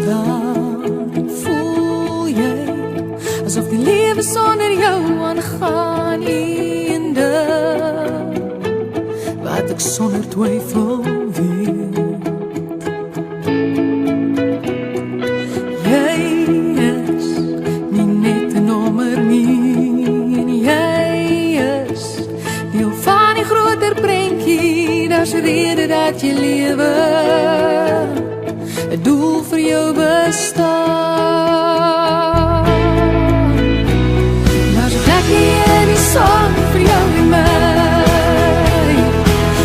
staan, voel jy asof die lewe sonder jou aangaan eendag, wat ek sonder twyfel weet. Jy is nie net 'n nommer nie, en jy is deel van die groter prentjie. Daar's 'n rede dat jy lewe, 'n doel vir jou bestaan. Daar's 'n plekkie in die son vir jou en my,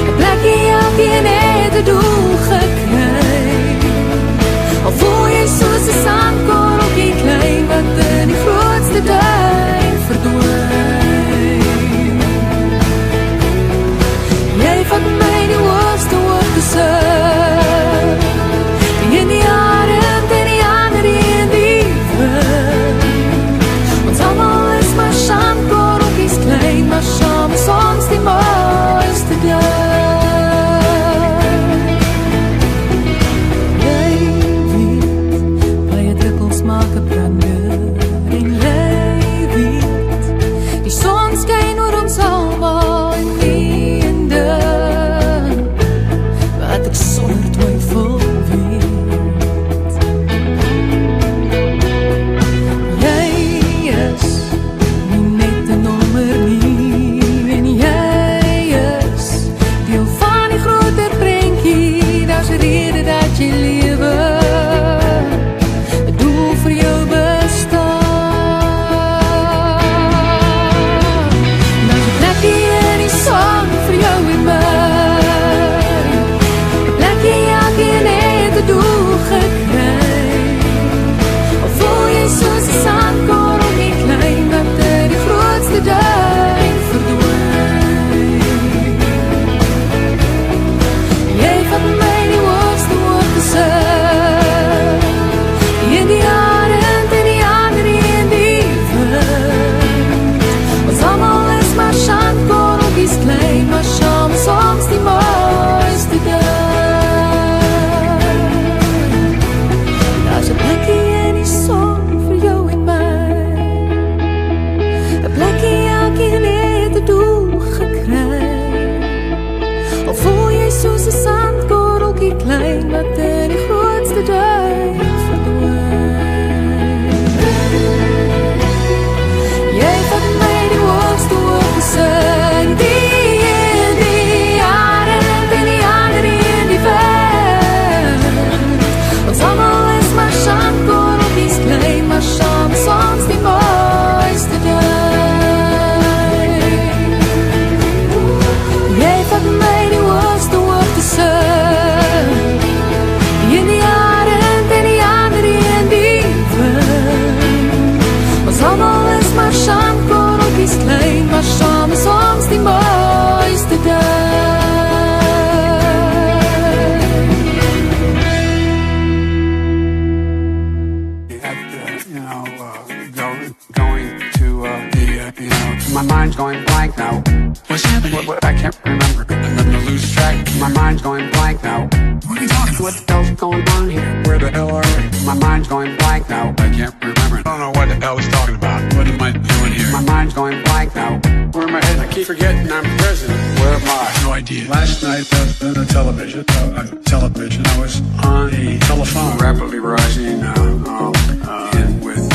'n plekkie elkeen het 'n doel gekry. Al voel jy soos 'n sandkorreltjie klein wat in die grootste duin verdwyn. Jy vat my die hoogste hoogte in die arend en die ander in die wind. Ons allemaal is maar sandkorreltjies klein, maar saam is ons die mooiste dag. Jy weet, baie druppels maak 'n brander, en jy weet, die son skyn oor ons allemaal en einde, wat ek sonder twyfel weet. Jy is nie net 'n nommer nie, en jy is deel van die groter prentjie. Daar's 'n rede dat jy lewe, 'n doel vir jou bestaan. Daar's 'n plekkie in die son vir jou en my, 'n plekkie elkeen het 'n doel gekry. Al voel jy soos 'n sandkorreltjie klein wat in die grootste duin verdwyn. Jy vat my die hoogste hoogte in die arend en die ander in die wind. Ons allemaal is maar sandkorreltjies klein, maar saam is ons die mooiste dag. Daar's 'n plekkie in die son vir jou en my, 'n plekkie elkeen het 'n doel gekry. Al voel jy soos 'n sandkorreltjie klein wat in die grootste duin verdwyn. Jy vat my die hoogste hoogte in die arend en die ander in die wind. Ons allemaal is maar sandkorreltjies klein, maar saam is ons die mooiste dag. Jy vat my die hoogste hoogte in die arend en die ander in die wind. Ons allemaal is maar sandkorreltjies klein, maar saam is ons die mooiste dag. Going to my mind's going blank now. What's happening? What, I can't remember. I'm gonna lose track. My mind's going blank now. What are you talking What the hell's going on here? Where the hell are we? My mind's going blank now. I can't remember. I don't know what the hell he's talking about. What am I doing here? My mind's going blank now. Where am I headed? I keep forgetting I'm president. Where am I? No idea. Last night on the television, I was on a telephone. Rapidly rising in with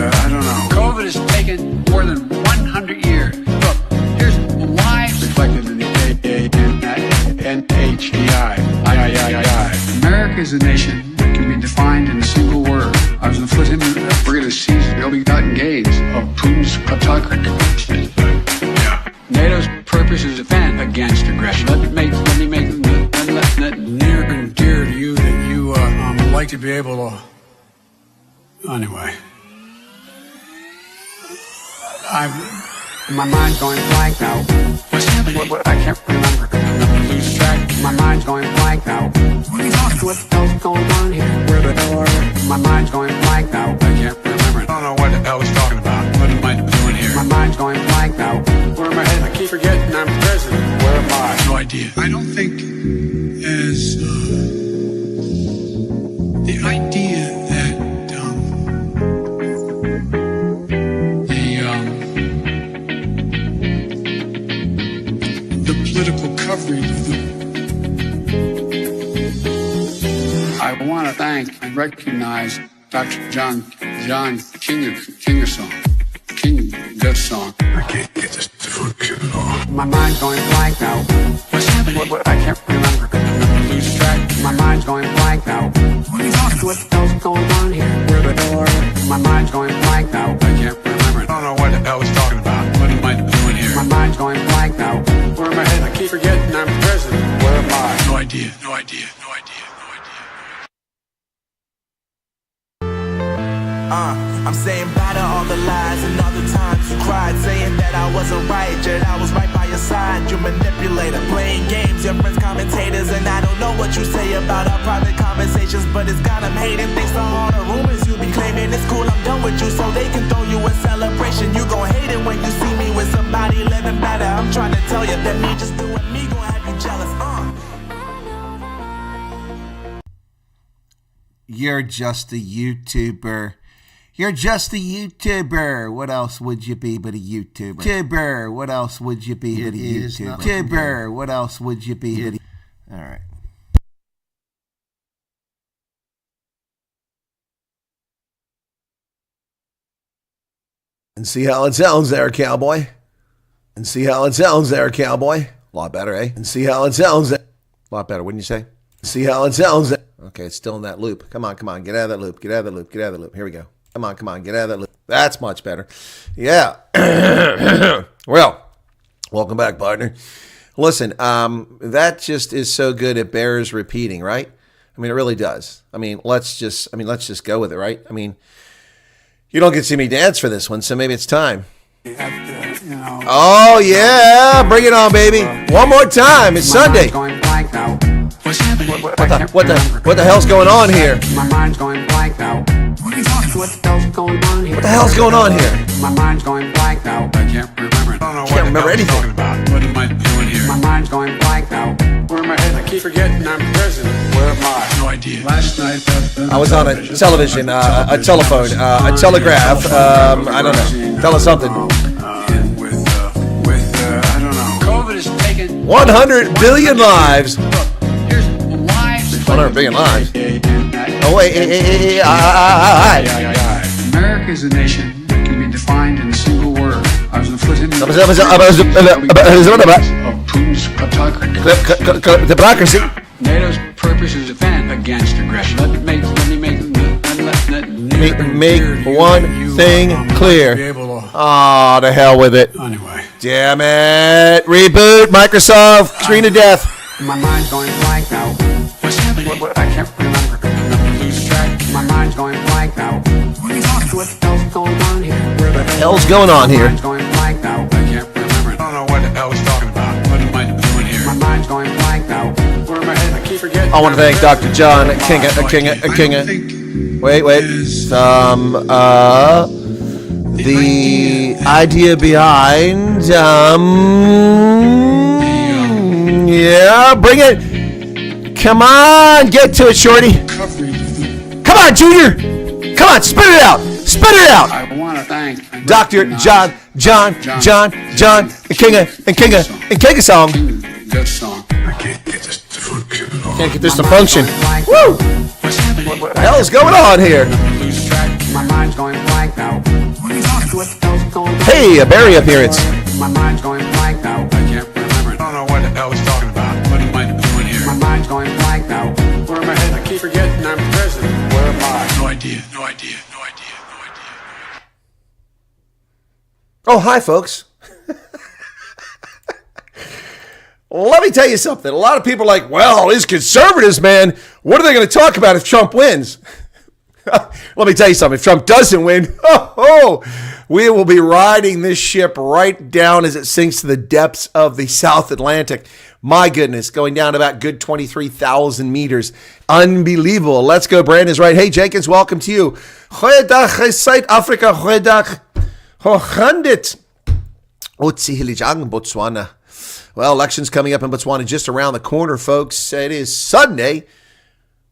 I don't know. COVID has taken more than 100 years. Look, here's lives Reflected in the NHDI. America is a nation that can be defined in a single word. I was going to flip him and we're going to seize the ill-begotten gains of Putin's autocracy. Yeah. NATO's purpose is to defend against aggression. Let me make Near and dear to you that you like to be able to. Anyway. My mind's going blank now. What's happening? What, I can't remember. I'm gonna lose track. My mind's going blank now. What are you talking What the hell's going on here? Where the hell are we? My mind's going blank now. I can't remember. I don't know what the hell he's talking about. What am I doing here? My mind's going blank now. Where am I headed? I keep forgetting I'm president. Where am I? No idea. I don't think as the idea want to thank and recognize Dr. John King song. King Dutch song. I can't get this to function at all. My mind's going blank now. What's happening? I can't remember. Lose track. My mind's going blank now. What are you talking about? What the hell's going on here? Where the hell are you? My mind's going blank now. I can't remember. I don't know what the hell he's talking about. What am I doing here? My mind's going blank now. Where am I headed? I keep forgetting I'm president. Where am I? No idea. No idea. No idea. No idea. I'm saying bye to all the lies and all the times you cried, saying that I wasn't right, yet I was right by your side. You manipulator, playing games, your friends commentators, and I don't know what you say about our private conversations, but it's got them hating. Thanks to all the rumors you be claiming, it's cool, I'm done with you, so they can throw you a celebration. You gon' hate it when you see me with somebody living better. I'm trying to tell you that me just doing me gon' have you jealous. You're just a YouTuber. You're just a YouTuber. What else would you be but a YouTuber? YouTuber. What else would you be but a YouTuber? YouTuber. What else would you be but a... All right. And see how it sounds there, cowboy. And see how it sounds there, cowboy. A lot better, eh? And see how it sounds there. A lot better, wouldn't you say? See how it sounds there. Okay, it's still in that loop. Come on, come on. Get out of that loop. Get out of that loop. Get out of that loop. Here we go. Come on, come on. Get out of that loop. That's much better. Yeah. Well, welcome back, partner. Listen, that just is so good it bears repeating, right? I mean, it really does. I mean, let's just go with it, right? I mean, you don't get to see me dance for this one, so maybe it's time. Oh, yeah. Bring it on, baby. One more time. It's Sunday. What the hell's going on here? My mind's going blank now. What are you talking about? What the hell's going on here? What the hell's going on here? My mind's going blank now. I can't remember. I don't know Can't remember anything. What am I doing here? My mind's going blank now. Where am I headed? I keep forgetting I'm president. Where am I? No idea. Last night, I was on a television, a telephone, a telegraph. I don't know. Tell us something. I don't know. COVID has taken 100 billion lives. Look, here's lives. 100 billion lives. Oh, wait. America is a nation that can be defined in a single word. I was going to flip him of Putin's democracy. NATO's purpose is to defend against aggression. Let me Make one thing clear. Oh, to hell with it. Anyway. Damn it. Reboot, Microsoft, screen to death. My mind's going blank now. What's happening? I can't remember. Lose track. My mind's going blank now. What are you talking about? What the hell's going on here? Where the hell's going on here? My mind's going blank now. I can't remember. I don't know what the hell he's talking about. What am I doing here? My mind's going blank now. Where am I headed? I keep forgetting. I want to thank Dr. John King. Wait. The idea behind, yeah, bring it. Come on, get to it, shorty. Come on, Junior. Come on, spit it out. Spit it out. I want to thank Dr. John, Kinga song. Dutch song. I can't get this to function at all. Can't get this to function. Woo! What the hell is going on here? Lose track. My mind's going blank now. What are you talking about? What the hell's going on? Hey, a Barry appearance. My mind's going blank now. I can't remember. I don't know what the hell he's talking about. What am I doing here? My mind's going blank now. Where am I headed? I keep forgetting I'm president. Where am I? No idea. No idea. No idea. No idea. Oh, hi, folks. Let me tell you something. A lot of people are like, well, these conservatives, man, what are they going to talk about if Trump wins? Let me tell you something. If Trump doesn't win, we will be riding this ship right down as it sinks to the depths of the South Atlantic. My goodness, going down about good 23,000 meters. Unbelievable. Let's go. Brandon's right. Hey, Jenkins, welcome to you. Goeiedag, South Africa. Goeiedag. Hooghandit. Otsihilijang, Botswana. Well, elections coming up in Botswana just around the corner, folks. It is Sunday.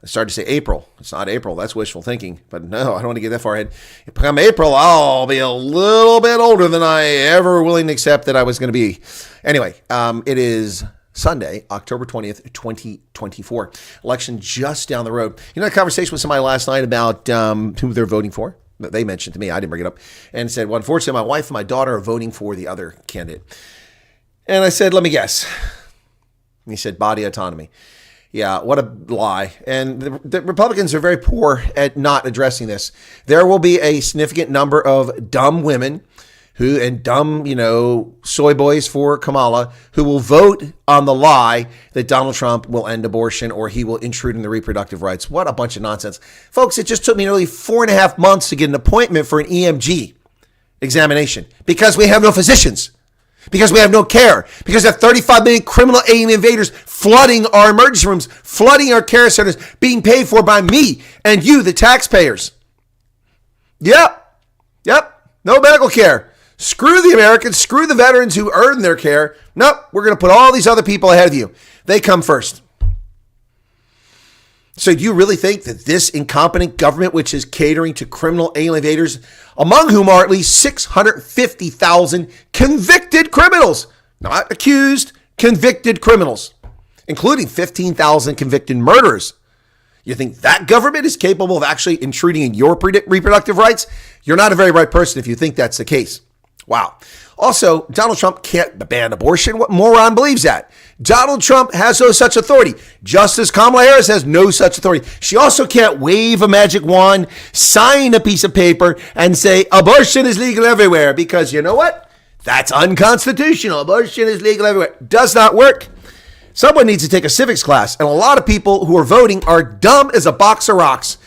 I started to say April. It's not April. That's wishful thinking. But no, I don't want to get that far ahead. Come April, I'll be a little bit older than I ever willing to accept that I was going to be. Anyway, it is Sunday, October 20th, 2024. Election just down the road. You know, I had a conversation with somebody last night about who they're voting for. They mentioned to me, I didn't bring it up, and said, well, unfortunately, my wife and my daughter are voting for the other candidate. And I said, let me guess. And he said, body autonomy. Yeah, what a lie. And the Republicans are very poor at not addressing this. There will be a significant number of dumb women and dumb, soy boys for Kamala who will vote on the lie that Donald Trump will end abortion or he will intrude in the reproductive rights. What a bunch of nonsense. Folks, it just took me nearly 4.5 months to get an appointment for an EMG examination because we have no physicians, because we have no care, because we have 35 million criminal alien invaders flooding our emergency rooms, flooding our care centers, being paid for by me and you, the taxpayers. Yep. No medical care. Screw the Americans, screw the veterans who earn their care. Nope, we're going to put all these other people ahead of you. They come first. So do you really think that this incompetent government, which is catering to criminal alien invaders, among whom are at least 650,000 convicted criminals, not accused, convicted criminals, including 15,000 convicted murderers, you think that government is capable of actually intruding in your reproductive rights? You're not a very bright person if you think that's the case. Wow. Also, Donald Trump can't ban abortion. What moron believes that? Donald Trump has no such authority, just as Kamala Harris has no such authority. She also can't wave a magic wand, sign a piece of paper, and say abortion is legal everywhere, because you know what? That's unconstitutional. Abortion is legal everywhere. Does not work. Someone needs to take a civics class, and a lot of people who are voting are dumb as a box of rocks.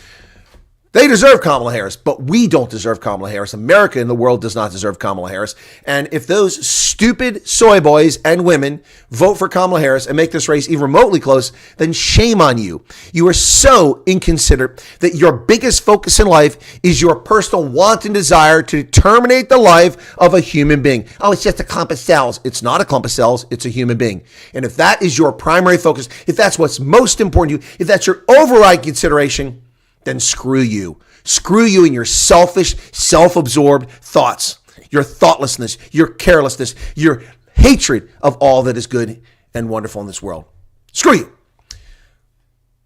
They deserve Kamala Harris, but we don't deserve Kamala Harris. America in the world does not deserve Kamala Harris. And if those stupid soy boys and women vote for Kamala Harris and make this race even remotely close, then shame on you. You are so inconsiderate that your biggest focus in life is your personal want and desire to terminate the life of a human being. Oh, it's just a clump of cells. It's not a clump of cells. It's a human being. And if that is your primary focus, if that's what's most important to you, if that's your override consideration, then screw you. Screw you and your selfish, self-absorbed thoughts, your thoughtlessness, your carelessness, your hatred of all that is good and wonderful in this world. Screw you.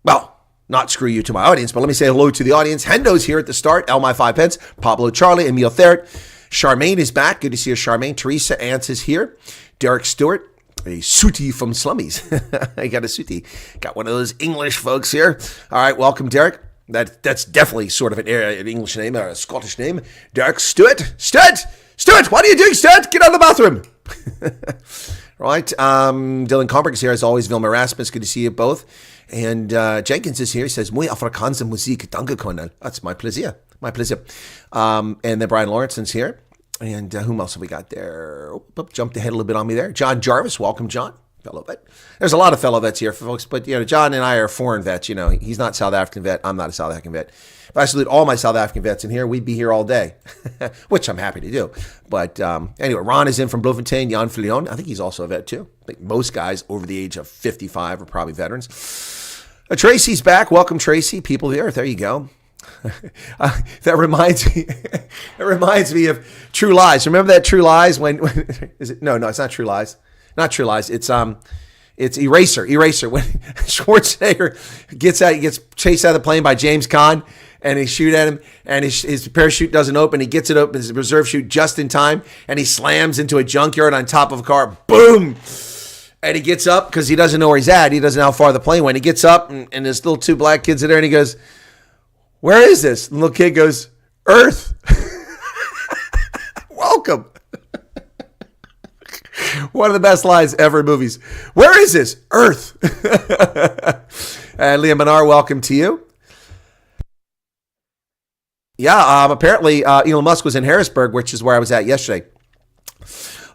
Well, not screw you to my audience, but let me say hello to the audience. Hendo's here at the start. Elmy 5 Pence, Pablo Charlie, Emil Therrett. Charmaine is back. Good to see you, Charmaine. Teresa Ants is here. Derek Stewart. A sooty from Slummies. I got a sooty. Got one of those English folks here. All right, welcome, Derek. That's definitely sort of an English name or a Scottish name. Derek Stewart. Stewart, what are you doing, Stewart? Get out of the bathroom. Right. Dylan Combrick is here as always. Vilma Rasmus, good to see you both. And Jenkins is here. He says, Muy Afrikaanse Musik, danke Colonel. That's my pleasure. And then Brian Lawrenson's here. And whom else have we got there? Jumped ahead a little bit on me there. John Jarvis, welcome, John. Fellow vet. There's a lot of fellow vets here, folks, but John and I are foreign vets. He's not South African vet. I'm not a South African vet. If I salute all my South African vets in here, we'd be here all day, which I'm happy to do. But anyway, Ron is in from Bloemfontein. Jan Filion, I think he's also a vet too. I think most guys over the age of 55 are probably veterans. Tracy's back. Welcome, Tracy. People of the Earth. There you go. That reminds me of True Lies. Remember that True Lies? When is it? No, it's not True Lies. Not True Lies. It's Eraser. When Schwarzenegger gets chased out of the plane by James Caan, and he shoot at him, and his parachute doesn't open. He gets it open, his reserve chute just in time, and he slams into a junkyard on top of a car. Boom! And he gets up because he doesn't know where he's at. He doesn't know how far the plane went. He gets up, and there's little two black kids in there, and he goes, "Where is this?" And the little kid goes, "Earth." Welcome. One of the best lines ever in movies. Where is this? Earth. And Liam Menard, welcome to you. Yeah, apparently Elon Musk was in Harrisburg, which is where I was at yesterday.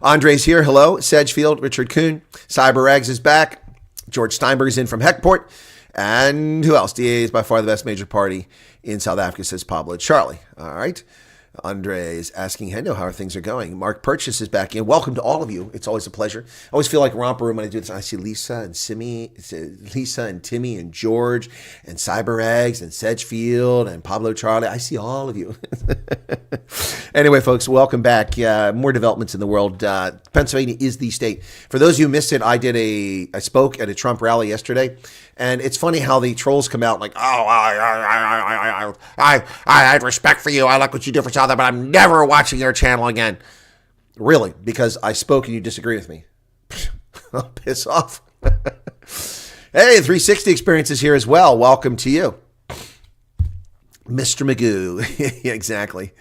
Andre's here. Hello. Sedgefield, Richard Kuhn. CyberRags is back. George Steinberg is in from Heckport. And who else? DA is by far the best major party in South Africa, says Pablo Charlie. All right. Andre is asking Hendo how things are going. Mark Purchase is back in. Welcome to all of you. It's always a pleasure. I always feel like Romper Room when I do this. I see Lisa and Timmy and George and CyberEggs and Sedgefield and Pablo Charlie. I see all of you. Anyway, folks, welcome back. More developments in the world. Pennsylvania is the state. For those of you who missed it, I spoke at a Trump rally yesterday, and it's funny how the trolls come out like, oh, I have respect for you. I like what you do for Southern, but I'm never watching your channel again. Really? Because I spoke and you disagree with me? Piss off. Hey, 360 Experience is here as well. Welcome to you. Mr. Magoo. Yeah, exactly.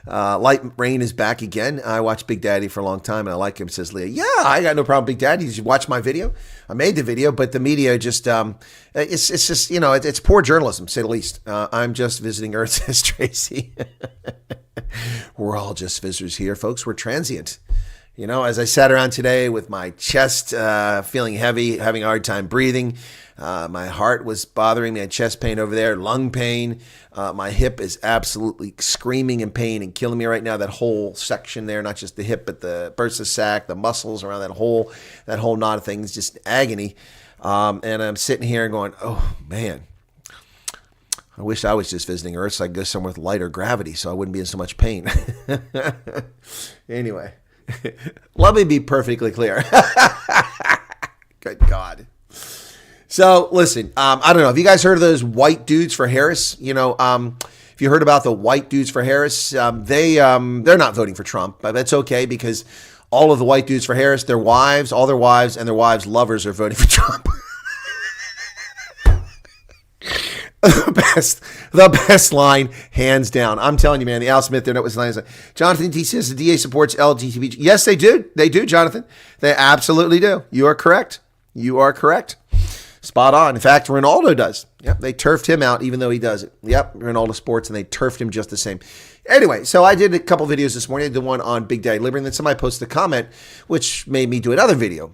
Light Rain is back again. I watched Big Daddy for a long time, and I like him, says Leah. Yeah, I got no problem with Big Daddy. Did you watch my video? I made the video, but the media just, it's just, it's poor journalism, to say the least. I'm just visiting Earth, says Tracy. We're all just visitors here, folks. We're transient. As I sat around today with my chest feeling heavy, having a hard time breathing, my heart was bothering me. I had chest pain over there, lung pain. My hip is absolutely screaming in pain and killing me right now. That whole section there, not just the hip, but the bursa sac, the muscles around that whole knot of things, just agony. And I'm sitting here going, oh, man. I wish I was just visiting Earth so I could go somewhere with lighter gravity so I wouldn't be in so much pain. Anyway. Let me be perfectly clear. Good God. So listen, I don't know. Have you guys heard of those white dudes for Harris? If you heard about the white dudes for Harris, they're not voting for Trump, but that's okay because all of the white dudes for Harris, their wives, all their wives and their wives' lovers are voting for Trump. The best line, hands down. I'm telling you, man, the Al Smith there note was line. Jonathan D says the DA supports LGBT. Yes, they do. They do, Jonathan. They absolutely do. You are correct. Spot on. In fact, Ronaldo does. Yep, they turfed him out even though he does it. Yep, Ronaldo Sports, and they turfed him just the same. Anyway, so I did a couple videos this morning. I did one on Big Daddy Liberty, and then somebody posted a comment, which made me do another video.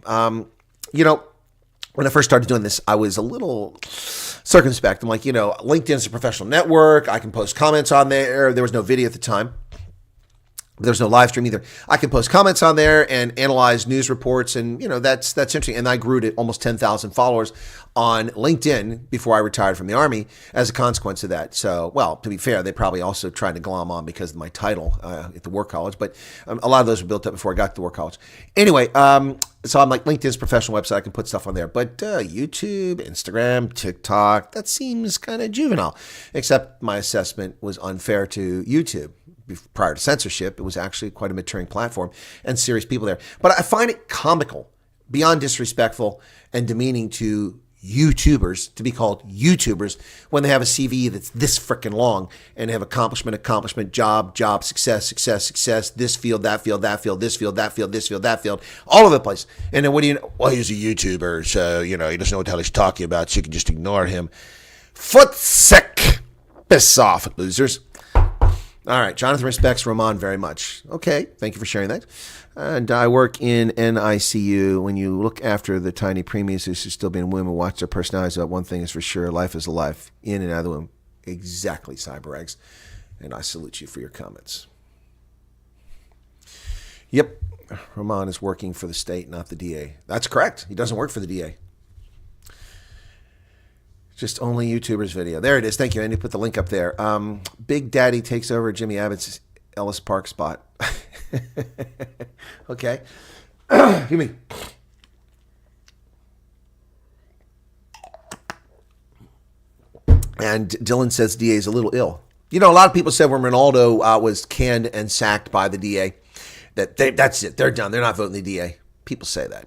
When I first started doing this, I was a little circumspect. I'm like, LinkedIn is a professional network. I can post comments on there. There was no video at the time. There's no live stream either. I can post comments on there and analyze news reports, and that's interesting. And I grew to almost 10,000 followers on LinkedIn before I retired from the Army as a consequence of that. So, well, to be fair, they probably also tried to glom on because of my title at the War College, but a lot of those were built up before I got to the War College. Anyway, so I'm like, LinkedIn's a professional website. I can put stuff on there, but YouTube, Instagram, TikTok, that seems kind of juvenile. Except my assessment was unfair to YouTube. Prior to censorship, it was actually quite a maturing platform and serious people there. But I find it comical, beyond disrespectful and demeaning to YouTubers to be called YouTubers when they have a CV that's this freaking long and they have accomplishment, job, success, this field, that field, this field, that field, all over the place. And then what do you know? Well, he's a YouTuber, so, he doesn't know what the hell he's talking about, so you can just ignore him. Foot sick. Piss off, losers. All right, Jonathan respects Roman very much. Okay, thank you for sharing that. And I work in NICU. When you look after the tiny preemies who should still be in the womb and watch their personalities up, one thing is for sure, life is a life, in and out of the womb. Exactly, CyberEggs. And I salute you for your comments. Yep, Roman is working for the state, not the DA. That's correct. He doesn't work for the DA. Just only YouTubers video. There it is. Thank you. I need to put the link up there. Big Daddy takes over Jimmy Abbott's Ellis Park spot. Okay. Give me. And Dylan says DA is a little ill. A lot of people said when Ronaldo was canned and sacked by the DA, that's it. They're done. They're not voting the DA. People say that.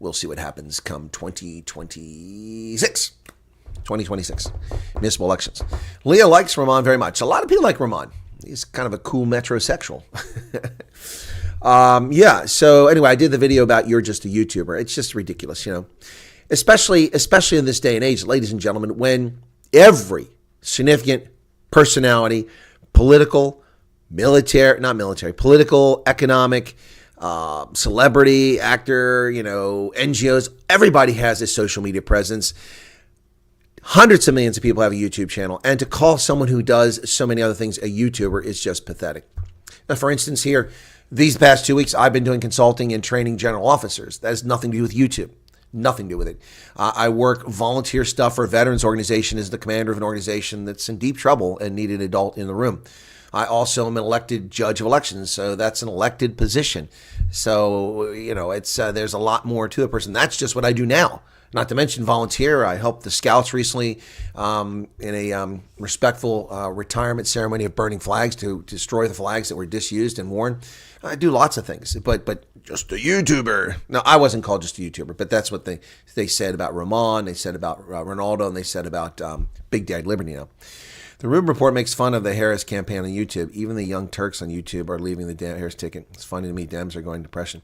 We'll see what happens come 2026. 2026 municipal elections. Leah likes Roman very much. A lot of people like Roman. He's kind of a cool metrosexual. Yeah. So anyway, I did the video about you're just a YouTuber. It's just ridiculous, especially in this day and age, ladies and gentlemen, when every significant personality, political, political, economic, celebrity, actor, NGOs, everybody has a social media presence. Hundreds of millions of people have a YouTube channel, and to call someone who does so many other things a YouTuber is just pathetic. Now, for instance, here, these past 2 weeks, I've been doing consulting and training general officers. That has nothing to do with YouTube. Nothing to do with it. I work volunteer stuff for a veterans organization as the commander of an organization that's in deep trouble and need an adult in the room. I also am an elected judge of elections, so that's an elected position. So, it's there's a lot more to a person. That's just what I do now. Not to mention volunteer. I helped the Scouts recently in a respectful retirement ceremony of burning flags to destroy the flags that were disused and worn. I do lots of things, but just a YouTuber. No, I wasn't called just a YouTuber, but that's what they said about Roman, they said about Ronaldo, and they said about Big Daddy Liberty now. The Rube Report makes fun of the Harris campaign on YouTube. Even the Young Turks on YouTube are leaving the damn Harris ticket. It's funny to me, Dems are going depression.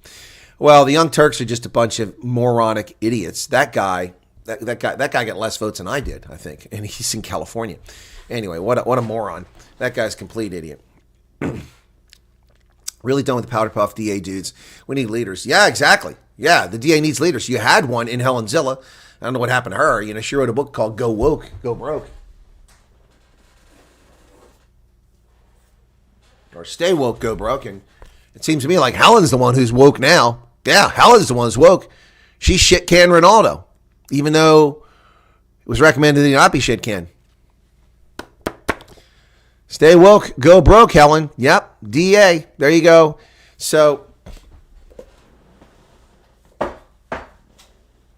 Well, the Young Turks are just a bunch of moronic idiots. That guy got less votes than I did, I think, and he's in California. Anyway, what a moron. That guy's a complete idiot. Really done with the powder puff DA dudes. We need leaders. Yeah, exactly. Yeah, the DA needs leaders. You had one in Helen Zilla. I don't know what happened to her. She wrote a book called Go Woke, Go Broke. Or Stay Woke, Go Broke. And it seems to me like Helen's the one who's woke now. Yeah, Helen's the one who's woke. She's shit can Ronaldo, even though it was recommended that he not be shit can. Stay woke, go broke, Helen. Yep, DA. There you go. So,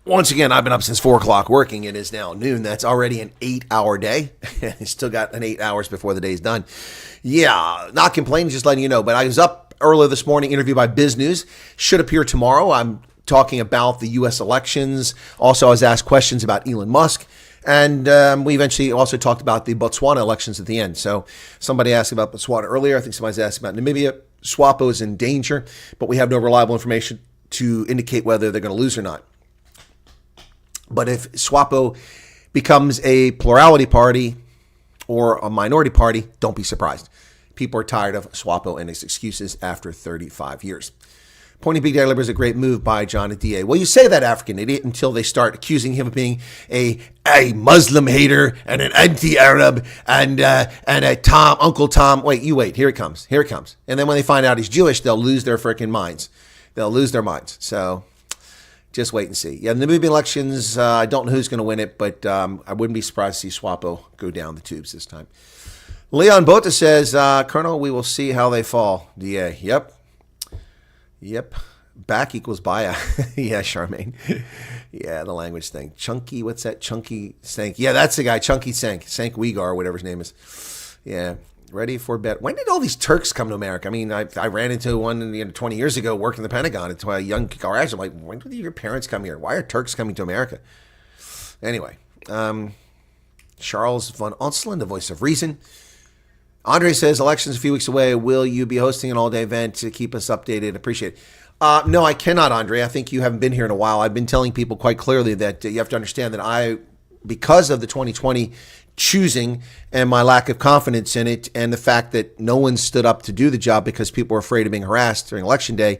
once again, I've been up since 4 o'clock working. It is now noon. That's already an 8-hour day. Still got an 8 hours before the day's done. Yeah, not complaining, just letting you know. But I was up earlier this morning, interviewed by Biz News. Should appear tomorrow. I'm talking about the U.S. elections. Also, I was asked questions about Elon Musk. And we eventually also talked about the Botswana elections at the end. So somebody asked about Botswana earlier. I think somebody's asked about Namibia. SWAPO is in danger, but we have no reliable information to indicate whether they're going to lose or not. But if SWAPO becomes a plurality party or a minority party, don't be surprised. People are tired of SWAPO and its excuses after 35 years. Pointing Big Daddy Liberty is a great move by John at DA. Well, you say that, African idiot, until they start accusing him of being a Muslim hater and an anti-Arab and a Uncle Tom. Wait, here it comes. And then when they find out he's Jewish, they'll lose their freaking minds. So just wait and see. Yeah, the Namibian elections, I don't know who's going to win it, but I wouldn't be surprised to see SWAPO go down the tubes this time. Leon Bota says, Colonel, we will see how they fall. DA, Yep. Back equals baya. Yeah, Charmaine. Yeah, the language thing. Chunky, what's that? Chunky Sank. Yeah, that's the guy. Chunky Sank. Sank Uyghur, whatever his name is. Yeah. Ready for bed. When did all these Turks come to America? I mean, I ran into one 20 years ago working in the Pentagon. It's a young garage. I'm like, when did your parents come here? Why are Turks coming to America? Anyway. Charles von Onselen, the voice of reason. Andre says, elections a few weeks away. Will you be hosting an all-day event to keep us updated? Appreciate it. No, I cannot, Andre. I think you haven't been here in a while. I've been telling people quite clearly that you have to understand that because of the 2020 choosing and my lack of confidence in it and the fact that no one stood up to do the job because people were afraid of being harassed during Election Day,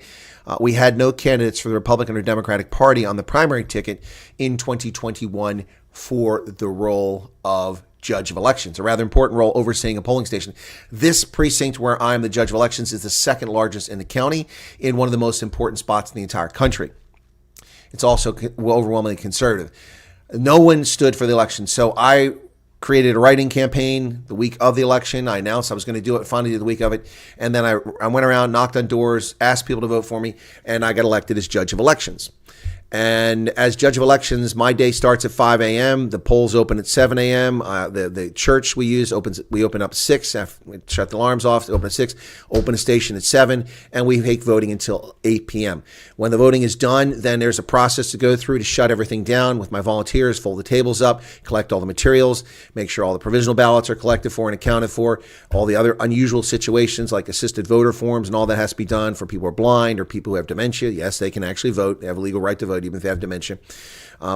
we had no candidates for the Republican or Democratic Party on the primary ticket in 2021 for the role of judge of elections, a rather important role overseeing a polling station. This precinct where I'm the judge of elections is the second largest in the county in one of the most important spots in the entire country. It's also overwhelmingly conservative. No one stood for the election. So I created a writing campaign the week of the election. I announced I was going to do it, finally did the week of it. And then I went around, knocked on doors, asked people to vote for me, and I got elected as judge of elections. And as judge of elections, my day starts at 5 a.m. The polls open at 7 a.m. The church we open up at 6. We shut the alarms off. Open at 6. Open a station at 7. And we take voting until 8 p.m. When the voting is done, then there's a process to go through to shut everything down with my volunteers, fold the tables up, collect all the materials, make sure all the provisional ballots are collected for and accounted for, all the other unusual situations like assisted voter forms and all that has to be done for people who are blind or people who have dementia. Yes, they can actually vote. They have a legal right to vote even if they have dementia.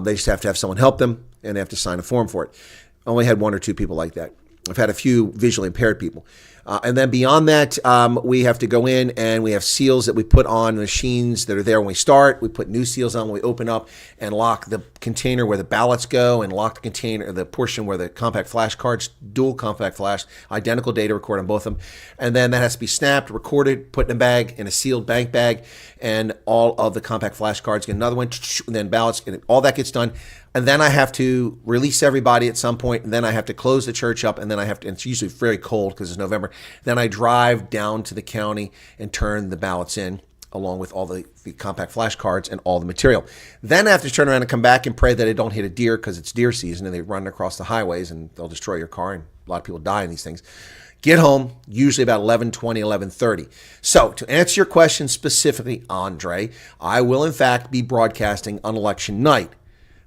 They just have to have someone help them, and they have to sign a form for it. I only had 1 or 2 people like that. I've had a few visually impaired people. And then beyond that, we have to go in and we have seals that we put on machines that are there when we start. We put new seals on when we open up and lock the container where the ballots go and lock the container, the portion where the compact flash cards, dual compact flash, identical data record on both of them. And then that has to be snapped, recorded, put in a bag, in a sealed bank bag, and all of the compact flash cards get another one, and then ballots, and all that gets done. And then I have to release everybody at some point, and then I have to close the church up, and then I have to, and it's usually very cold because it's November. Then I drive down to the county and turn the ballots in, along with all the compact flashcards and all the material. Then I have to turn around and come back and pray that I don't hit a deer because it's deer season and they run across the highways and they'll destroy your car, and a lot of people die in these things. Get home, usually about 11:20, 11:30. So to answer your question specifically, Andre, I will in fact be broadcasting on election night,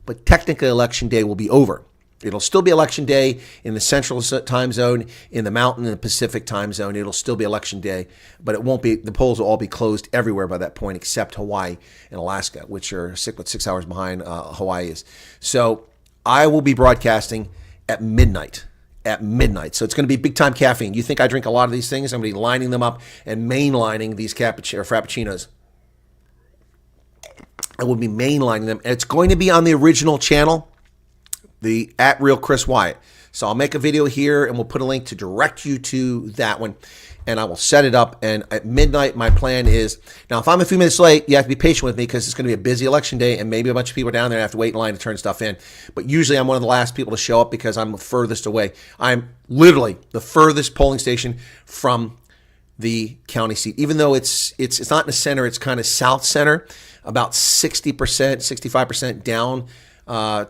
but technically election day will be over. It'll still be election day in the central time zone, in the mountain and the Pacific time zone. It'll still be election day, but it won't be, the polls will all be closed everywhere by that point except Hawaii and Alaska, which are 6 hours behind Hawaii is. So I will be broadcasting at midnight. So it's going to be big time caffeine. You think I drink a lot of these things? I'm going to be lining them up and mainlining these frappuccinos. I will be mainlining them. And it's going to be on the original channel, the @Real Chris Wyatt. So I'll make a video here and we'll put a link to direct you to that one. And I will set it up. And at midnight, my plan is, now if I'm a few minutes late, you have to be patient with me because it's going to be a busy election day and maybe a bunch of people down there have to wait in line to turn stuff in. But usually I'm one of the last people to show up because I'm the furthest away. I'm literally the furthest polling station from the county seat. Even though it's not in the center, it's kind of south center, about 60%, 65% down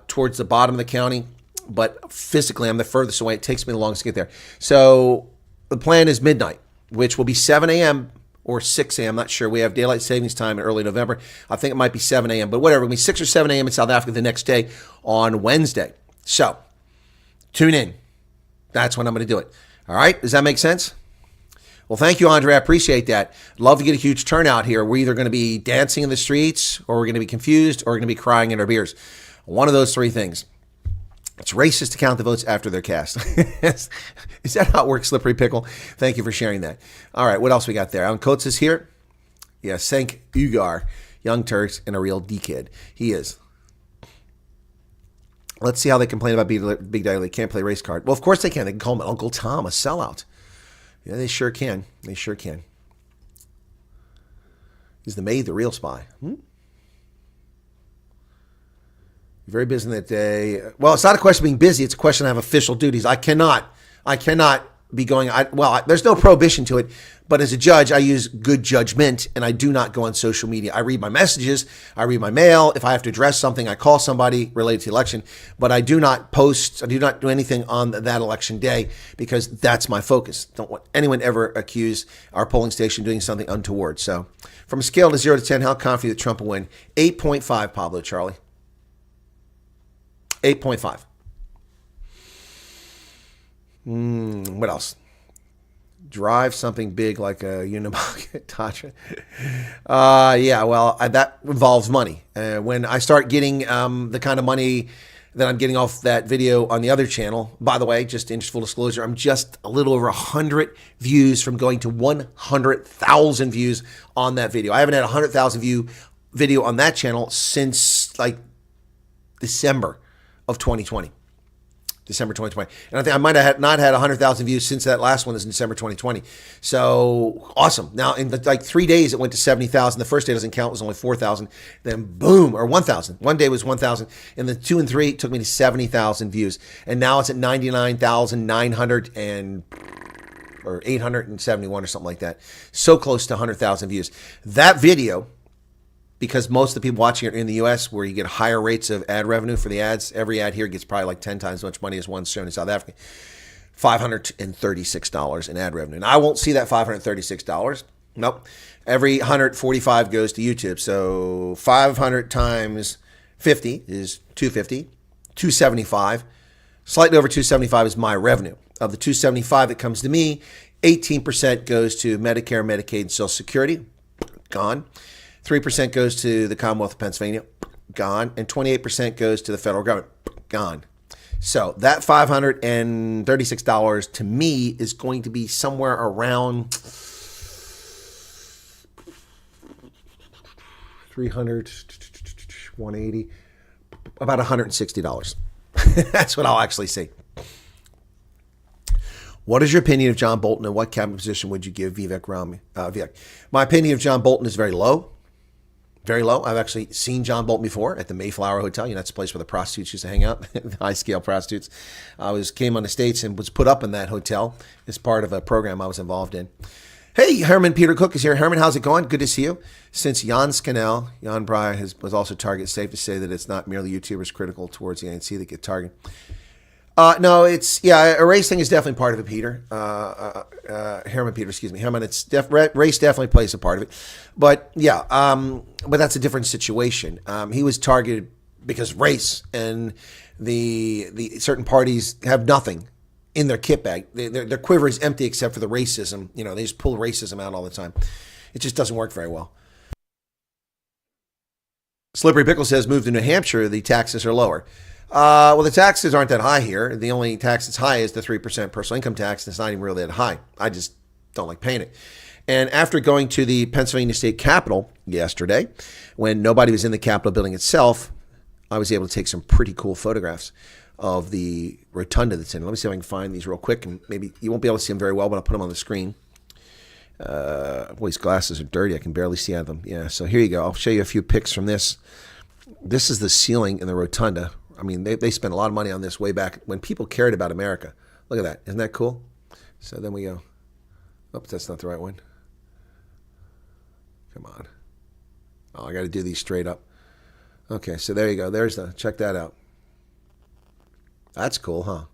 towards the bottom of the county. But physically, I'm the furthest away. It takes me the longest to get there. So the plan is midnight, which will be 7 a.m. or 6 a.m. I'm not sure. We have daylight savings time in early November. I think it might be 7 a.m., but whatever. It'll be 6 or 7 a.m. in South Africa the next day on Wednesday. So tune in. That's when I'm going to do it. All right? Does that make sense? Well, thank you, Andre. I appreciate that. Love to get a huge turnout here. We're either going to be dancing in the streets, or we're going to be confused, or we're going to be crying in our beers. One of those three things. It's racist to count the votes after they're cast. Is that how it works, Slippery Pickle? Thank you for sharing that. All right, what else we got there? Alan Coates is here. Yes, Senk Ugar, Young Turks, and a real D-kid. He is. Let's see how they complain about Big Daddy. They can't play race card. Well, of course they can. They can call him Uncle Tom, a sellout. Yeah, they sure can. They sure can. Is the maid the real spy? Very busy in that day. Well, it's not a question of being busy. It's a question of official duties. I cannot be going. There's no prohibition to it. But as a judge, I use good judgment, and I do not go on social media. I read my messages. I read my mail. If I have to address something, I call somebody related to the election. But I do not post. I do not do anything on that election day because that's my focus. Don't want anyone ever accuse our polling station doing something untoward. So from a scale of 0 to 10, how confident that Trump will win? 8.5, Pablo Charlie. 8.5. What else? Drive something big like a Unimog Tatra. Yeah, well, that involves money. When I start getting the kind of money that I'm getting off that video on the other channel, by the way, just in full disclosure, I'm just a little over 100 views from going to 100,000 views on that video. I haven't had a 100,000 view video on that channel since like December of 2020. December 2020. And I think I might have not had 100,000 views since that last one is in December 2020. So awesome. Now in like 3 days, it went to 70,000. The first day doesn't count. It was only 4,000. Then boom, or 1,000. One day was 1,000. And the 2 and 3 took me to 70,000 views. And now it's at 99,900 or 871 or something like that. So close to 100,000 views. That video, because most of the people watching it are in the U.S., where you get higher rates of ad revenue for the ads. Every ad here gets probably like 10 times as much money as one shown in South Africa. $536 in ad revenue. And I won't see that $536. Nope. Every 145 goes to YouTube. So 500 times 50 is 250. 275. Slightly over 275 is my revenue. Of the 275 that comes to me, 18% goes to Medicare, Medicaid, and Social Security. Gone. 3% goes to the Commonwealth of Pennsylvania, gone, and 28% goes to the federal government, gone. So that $536 to me is going to be somewhere around 300, 180, about $160. That's what I'll actually see. What is your opinion of John Bolton, and what cabinet position would you give Vivek Ramsey? My opinion of John Bolton is very low. very low. I've actually seen John Bolton before at the Mayflower Hotel. You know, that's a place where the prostitutes used to hang out, the high-scale prostitutes. Came on the States and was put up in that hotel as part of a program I was involved in. Hey, Herman Peter Cook is here. Herman, how's it going? Good to see you. Since Jan Scannell, Jan Breyer was also targeted, safe to say that it's not merely YouTubers critical towards the ANC that get targeted. No, a race thing is definitely part of it, Peter. Herman Peter, excuse me. Herman, race definitely plays a part of it. But yeah, but that's a different situation. He was targeted because race, and the certain parties have nothing in their kit bag. Their quiver is empty except for the racism. You know, they just pull racism out all the time. It just doesn't work very well. Slippery Pickle says, move to New Hampshire, the taxes are lower. Well, the taxes aren't that high here. The only tax that's high is the 3% personal income tax. It's not even really that high. I just don't like paying it. And after going to the Pennsylvania State Capitol yesterday, when nobody was in the Capitol building itself, I was able to take some pretty cool photographs of the rotunda that's in it. Let me see if I can find these real quick, and maybe you won't be able to see them very well, but I'll put them on the screen. Boy, these glasses are dirty. I can barely see out of them. Yeah, so here you go. I'll show you a few pics from this. This is the ceiling in the rotunda. I mean, they spent a lot of money on this way back when people cared about America. Look at that. Isn't that cool? So then we go. Oh, that's not the right one. Come on. Oh, I got to do these straight up. Okay, so there you go. Check that out. That's cool, huh?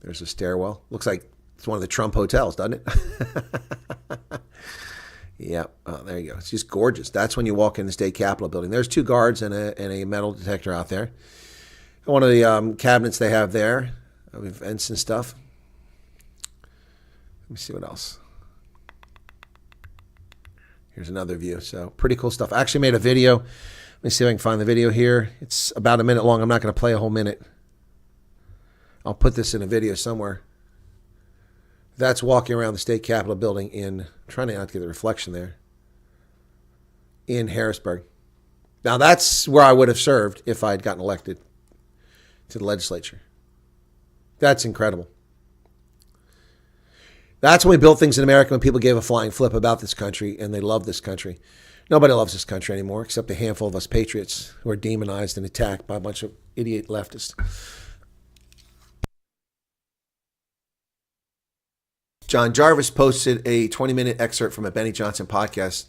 There's a stairwell. Looks like it's one of the Trump hotels, doesn't it? Yeah, there you go. It's just gorgeous. That's when you walk in the state capitol building. There's 2 guards and a metal detector out there. One of the cabinets they have there of events and stuff. Let me see what else. Here's another view. So pretty cool stuff. I actually made a video. Let me see if I can find the video here. It's about a minute long. I'm not going to play a whole minute. I'll put this in a video somewhere. That's walking around the state capitol building in, trying to not get the reflection there, in Harrisburg. Now that's where I would have served if I had gotten elected to the legislature. That's incredible. That's when we built things in America, when people gave a flying flip about this country and they love this country. Nobody loves this country anymore except a handful of us patriots who are demonized and attacked by a bunch of idiot leftists. John Jarvis posted a 20-minute excerpt from a Benny Johnson podcast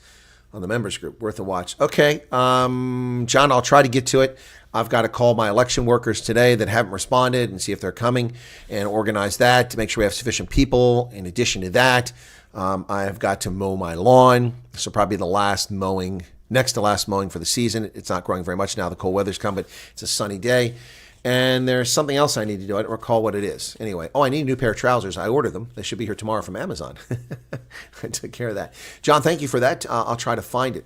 on the members group. Worth a watch. Okay, John, I'll try to get to it. I've got to call my election workers today that haven't responded and see if they're coming and organize that to make sure we have sufficient people. In addition to that, I've got to mow my lawn. So probably the last mowing, next to last mowing for the season. It's not growing very much now. The cold weather's come, but it's a sunny day. And there's something else I need to do. I don't recall what it is. Anyway, I need a new pair of trousers. I ordered them. They should be here tomorrow from Amazon. I took care of that. John, thank you for that. I'll try to find it.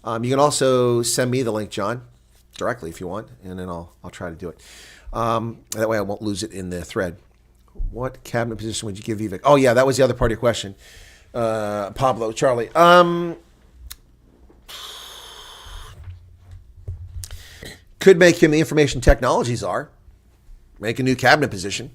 You can also send me the link, John, directly if you want, and then I'll try to do it. That way I won't lose it in the thread. What cabinet position would you give Vivek? Oh, yeah, that was the other part of your question. Pablo, Charlie. Could make him the information technology czar. Make a new cabinet position.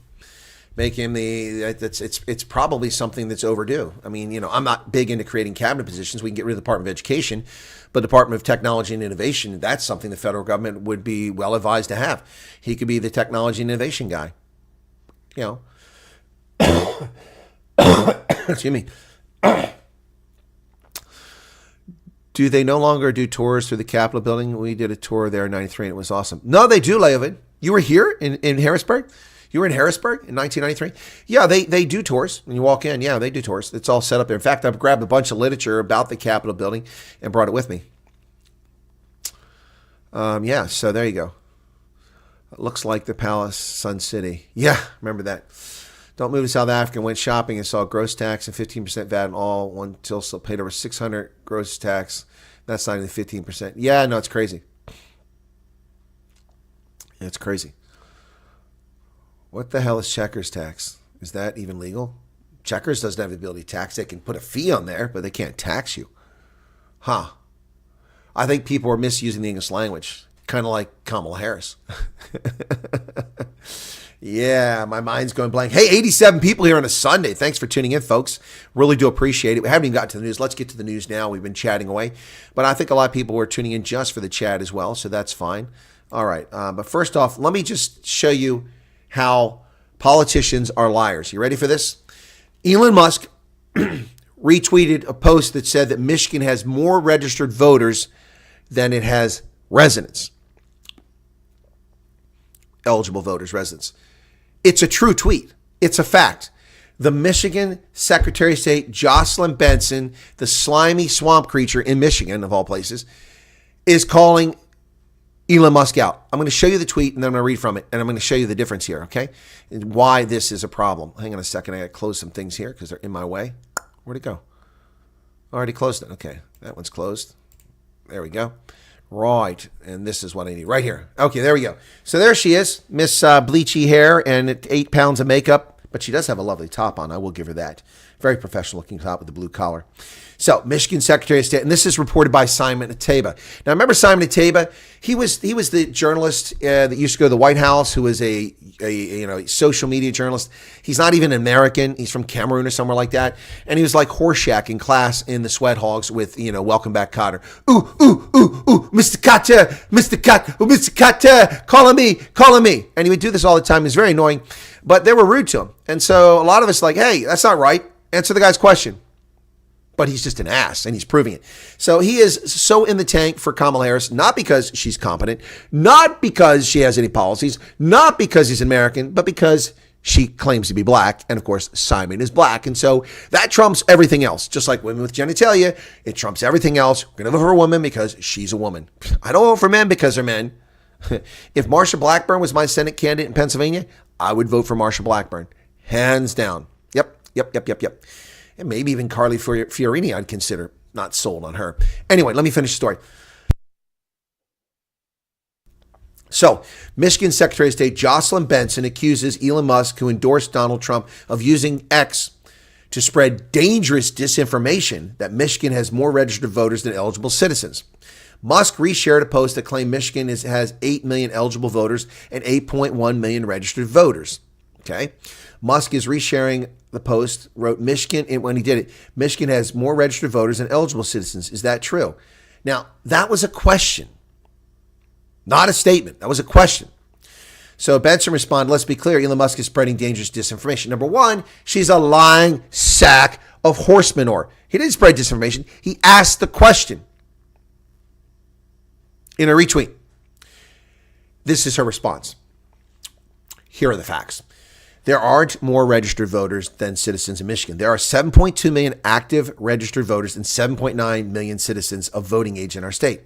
Make him it's probably something that's overdue. I mean, I'm not big into creating cabinet positions. We can get rid of the Department of Education, but Department of Technology and Innovation, that's something the federal government would be well advised to have. He could be the technology and innovation guy. Excuse me. Do they no longer do tours through the Capitol building? We did a tour there in 93 and it was awesome. No, they do, Leovid. You were here in Harrisburg? You were in Harrisburg in 1993? Yeah, they do tours. When you walk in, yeah, they do tours. It's all set up there. In fact, I've grabbed a bunch of literature about the Capitol building and brought it with me. Yeah, so there you go. It looks like the Palace, Sun City. Yeah, remember that. Don't move to South Africa. Went shopping and saw gross tax and 15% VAT on all. One till still paid over $600 gross tax. That's not even 15%. Yeah, no, it's crazy. It's crazy. What the hell is Checkers tax? Is that even legal? Checkers doesn't have the ability to tax. They can put a fee on there, but they can't tax you. Huh. I think people are misusing the English language, kind of like Kamala Harris. Yeah, my mind's going blank. Hey, 87 people here on a Sunday. Thanks for tuning in, folks. Really do appreciate it. We haven't even gotten to the news. Let's get to the news now. We've been chatting away. But I think a lot of people were tuning in just for the chat as well, so that's fine. All right. But first off, let me just show you how politicians are liars. You ready for this? Elon Musk retweeted a post that said that Michigan has more registered voters than it has residents. Eligible voters, residents. It's a true tweet. It's a fact. The Michigan Secretary of State, Jocelyn Benson, the slimy swamp creature in Michigan, of all places, is calling Elon Musk out. I'm going to show you the tweet, and then I'm going to read from it, and I'm going to show you the difference here, okay? And why this is a problem. Hang on a second. I got to close some things here because they're in my way. Where'd it go? Already closed it. Okay, that one's closed. There we go. Right, and this is what I need right here. Okay, there we go. So there she is, Miss Bleachy hair and 8 pounds of makeup, but she does have a lovely top on. I will give her that. Very professional looking top with the blue collar. So, Michigan Secretary of State, and this is reported by Simon Ateba. Now, remember Simon Ateba? He was the journalist that used to go to the White House, who was a social media journalist. He's not even American. He's from Cameroon or somewhere like that. And he was like Horseshack in class in the Sweat Hogs with, Welcome Back, Kotter. Ooh, ooh, ooh, ooh, Mr. Kotter, Mr. Kotter, oh, Mr. Kotter, calling me. And he would do this all the time. He was very annoying, but they were rude to him. And so a lot of us like, hey, that's not right. Answer the guy's question. But he's just an ass, and he's proving it. So he is so in the tank for Kamala Harris, not because she's competent, not because she has any policies, not because he's American, but because she claims to be black. And of course, Simon is black. And so that trumps everything else. Just like women with genitalia, it trumps everything else. We're going to vote for a woman because she's a woman. I don't vote for men because they're men. If Marsha Blackburn was my Senate candidate in Pennsylvania, I would vote for Marsha Blackburn. Hands down. Yep. And maybe even Carly Fiorini I'd consider. Not sold on her. Anyway, let me finish the story. So, Michigan Secretary of State Jocelyn Benson accuses Elon Musk, who endorsed Donald Trump, of using X to spread dangerous disinformation that Michigan has more registered voters than eligible citizens. Musk reshared a post that claimed Michigan has 8 million eligible voters and 8.1 million registered voters. Okay. Musk is resharing the post, wrote Michigan, and when he did it, Michigan has more registered voters than eligible citizens. Is that true? Now, that was a question, not a statement. That was a question. So Benson responded, let's be clear, Elon Musk is spreading dangerous disinformation. Number one, she's a lying sack of horse manure. He didn't spread disinformation. He asked the question in a retweet. This is her response. Here are the facts. There aren't more registered voters than citizens in Michigan. There are 7.2 million active registered voters and 7.9 million citizens of voting age in our state.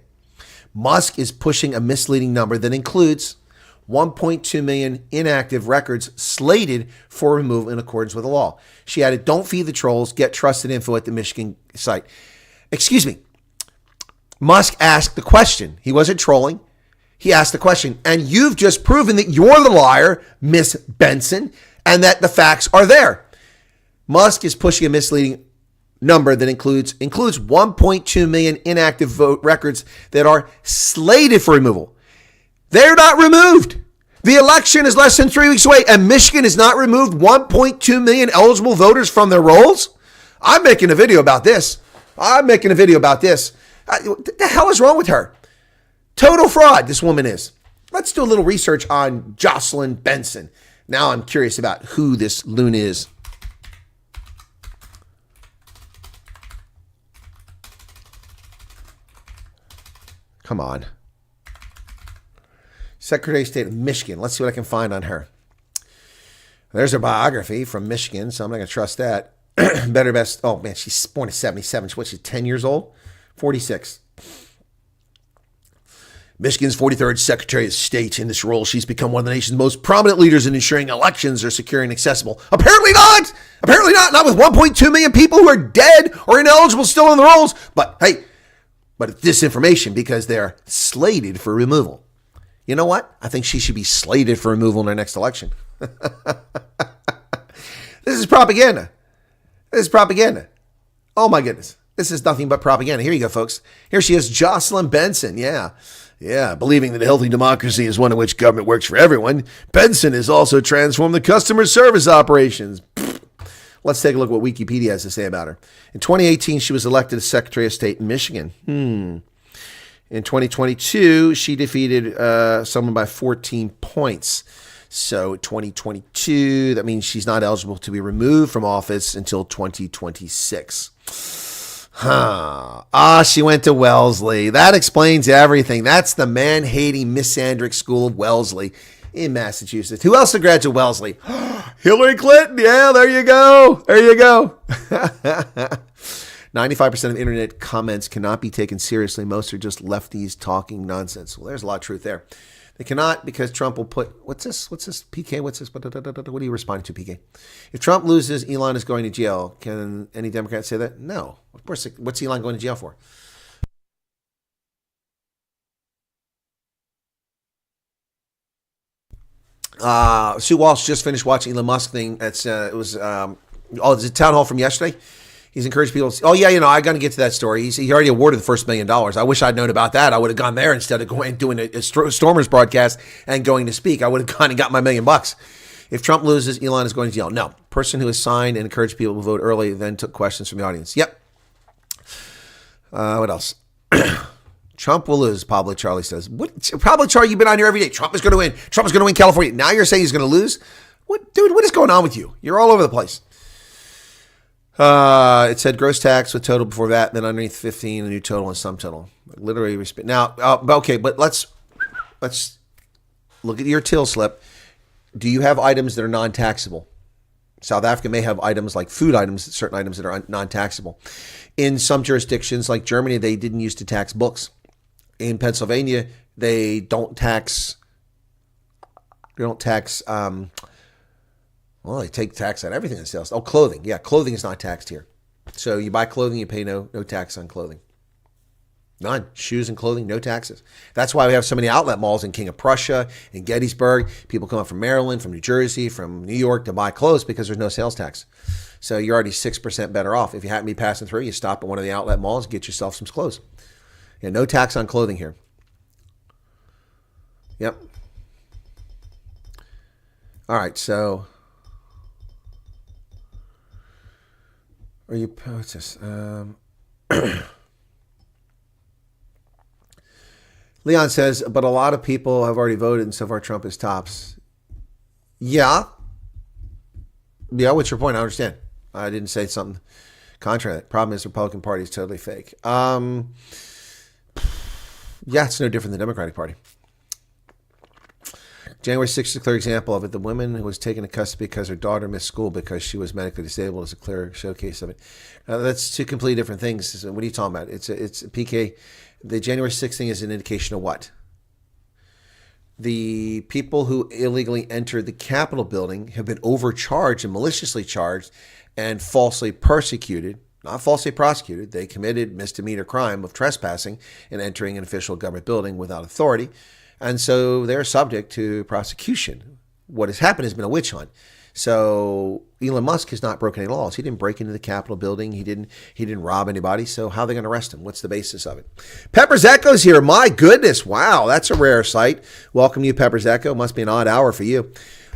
Musk is pushing a misleading number that includes 1.2 million inactive records slated for removal in accordance with the law. She added, don't feed the trolls, get trusted info at the Michigan site. Excuse me. Musk asked the question. He wasn't trolling. He asked the question, and you've just proven that you're the liar, Miss Benson, and that the facts are there. Musk is pushing a misleading number that includes 1.2 million inactive vote records that are slated for removal. They're not removed. The election is less than 3 weeks away, and Michigan has not removed 1.2 million eligible voters from their rolls? I'm making a video about this. What the hell is wrong with her? Total fraud, this woman is. Let's do a little research on Jocelyn Benson. Now I'm curious about who this loon is. Come on. Secretary of State of Michigan. Let's see what I can find on her. There's her biography from Michigan, so I'm not going to trust that. Better best. Oh, man, she's born in 77. She's 10 years old? 46. Michigan's 43rd Secretary of State. In this role, she's become one of the nation's most prominent leaders in ensuring elections are secure and accessible. Apparently not. Not with 1.2 million people who are dead or ineligible still in the rolls. But hey, it's disinformation because they're slated for removal. You know what? I think she should be slated for removal in our next election. This is propaganda. Oh my goodness. This is nothing but propaganda. Here you go, folks. Here she is, Jocelyn Benson. Yeah. Believing that a healthy democracy is one in which government works for everyone, Benson has also transformed the customer service operations. Let's take a look at what Wikipedia has to say about her. In 2018, she was elected as Secretary of State in Michigan. In 2022, she defeated someone by 14 points. So 2022, that means she's not eligible to be removed from office until 2026. She went to Wellesley. That explains everything. That's the man-hating misandric school of Wellesley in Massachusetts. Who else graduated Wellesley? Hillary Clinton. Yeah, there you go. 95% of internet comments cannot be taken seriously. Most are just lefties talking nonsense. Well, there's a lot of truth there. They cannot, because Trump will put, what's this, PK, what's this, what are you responding to, PK? If Trump loses, Elon is going to jail. Can any Democrat say that? No. Of course, what's Elon going to jail for? Sue Walsh just finished watching Elon Musk thing. It's a town hall from yesterday. He's encouraged people. I'm going to get to that story. He already awarded the first $1 million. I wish I'd known about that. I would have gone there instead of going and doing a Stormers broadcast and going to speak. I would have gone and got my $1 million. If Trump loses, Elon is going to jail. No. Person who has signed and encouraged people to vote early, then took questions from the audience. Yep. What else? Trump will lose, Pablo Charlie says. What? Pablo Charlie, you've been on here every day. Trump is going to win. Trump is going to win California. Now you're saying he's going to lose? What, dude, what is going on with you? You're all over the place. It said gross tax with total before that, then underneath 15, a new total and sum total. Literally, now, okay, but let's look at your till slip. Do you have items that are non-taxable? South Africa may have items like food items, certain items that are non-taxable. In some jurisdictions like Germany, they didn't used to tax books. In Pennsylvania, they don't tax. Well, they take tax on everything in sales. Oh, clothing. Yeah, clothing is not taxed here. So you buy clothing, you pay no tax on clothing. None. Shoes and clothing, no taxes. That's why we have so many outlet malls in King of Prussia, in Gettysburg. People come up from Maryland, from New Jersey, from New York to buy clothes because there's no sales tax. So you're already 6% better off. If you happen to be passing through, you stop at one of the outlet malls, get yourself some clothes. Yeah, no tax on clothing here. Yep. All right, so... what's this? Leon says, but a lot of people have already voted, and so far Trump is tops. Yeah, what's your point? I understand. I didn't say something contrary to that. Problem is the Republican Party is totally fake. Yeah, it's no different than the Democratic Party. January 6th is a clear example of it. The woman who was taken to custody because her daughter missed school because she was medically disabled is a clear showcase of it. That's two completely different things. What are you talking about? It's PK. The January 6th thing is an indication of what? The people who illegally entered the Capitol building have been overcharged and maliciously charged and falsely persecuted, not falsely prosecuted. They committed misdemeanor crime of trespassing and entering an official government building without authority. And so they're subject to prosecution. What has happened has been a witch hunt. So Elon Musk has not broken any laws. He didn't break into the Capitol building. He didn't rob anybody. So how are they going to arrest him? What's the basis of it? Pepper's Echo's here. My goodness. Wow. That's a rare sight. Welcome you, Pepper's Echo. Must be an odd hour for you.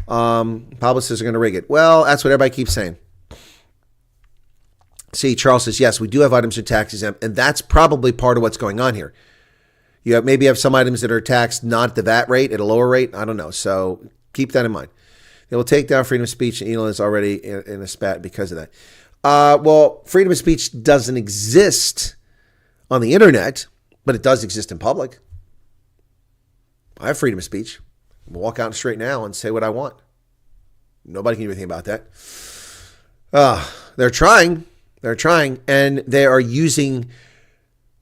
Pablo says they're going to rig it. Well, that's what everybody keeps saying. See, Charles says, yes, we do have items that are tax exempt. And that's probably part of what's going on here. You maybe have some items that are taxed not at the VAT rate, at a lower rate. I don't know. So keep that in mind. They will take down freedom of speech, and Elon is already in a spat because of that. Well, freedom of speech doesn't exist on the internet, but it does exist in public. I have freedom of speech. I can walk out in the street now and say what I want. Nobody can do anything about that. They're trying. They're trying, and they are using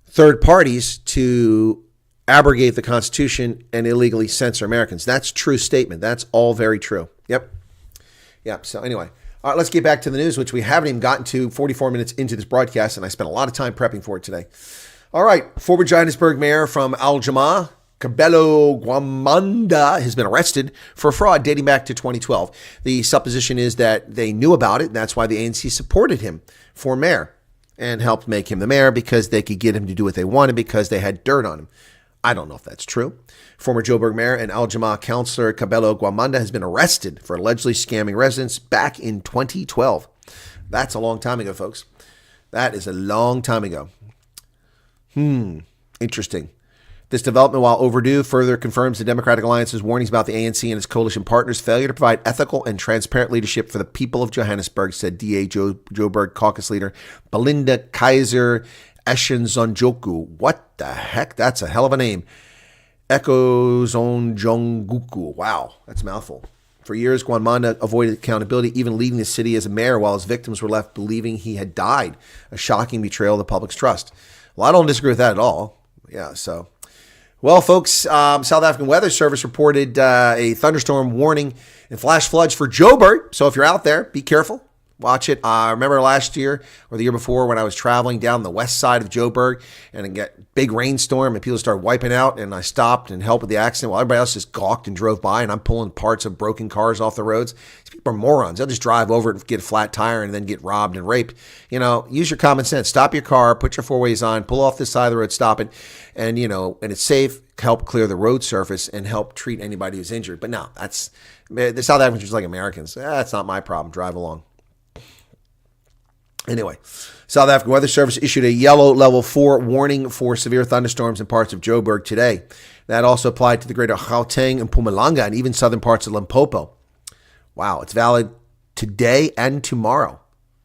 third parties to abrogate the Constitution and illegally censor Americans. That's a true statement. That's all very true. Yep. So anyway, all right, let's get back to the news, which we haven't even gotten to 44 minutes into this broadcast, and I spent a lot of time prepping for it today. All right, former Johannesburg mayor from Al-Jamaa, Cabello Gwamanda, has been arrested for fraud dating back to 2012. The supposition is that they knew about it, and that's why the ANC supported him for mayor. and helped make him the mayor because they could get him to do what they wanted because they had dirt on him. I don't know if that's true. Former Joburg mayor and Al Jamaa councillor Kabelo Gwamanda has been arrested for allegedly scamming residents back in 2012. That's a long time ago, folks. That is a long time ago. Interesting. This development, while overdue, further confirms the Democratic Alliance's warnings about the ANC and its coalition partners' failure to provide ethical and transparent leadership for the people of Johannesburg, said DA Joburg caucus leader Belinda Kaiser Eshenzonjoku. What the heck? That's a hell of a name. Ekozonjonguku. Wow, that's a mouthful. For years, Gwamanda avoided accountability, even leaving the city as a mayor while his victims were left believing he had died. A shocking betrayal of the public's trust. Well, I don't disagree with that at all. Yeah, so... Well, folks, South African Weather Service reported a thunderstorm warning and flash floods for Joburg. So if you're out there, be careful. Watch it. I remember last year or the year before when I was traveling down the west side of Joburg and it got big rainstorm and people started wiping out and I stopped and helped with the accident while everybody else just gawked and drove by and I'm pulling parts of broken cars off the roads. These people are morons. They'll just drive over it and get a flat tire and then get robbed and raped. You know, use your common sense. Stop your car, put your four ways on, pull off this side of the road, stop it. And, you know, and it's safe, help clear the road surface and help treat anybody who's injured. But no, the South Africans are just like Americans. That's not my problem. Drive along. Anyway, South African Weather Service issued a yellow level 4 warning for severe thunderstorms in parts of Joburg today. That also applied to the greater Gauteng and Mpumalanga and even southern parts of Limpopo. Wow, it's valid today and tomorrow.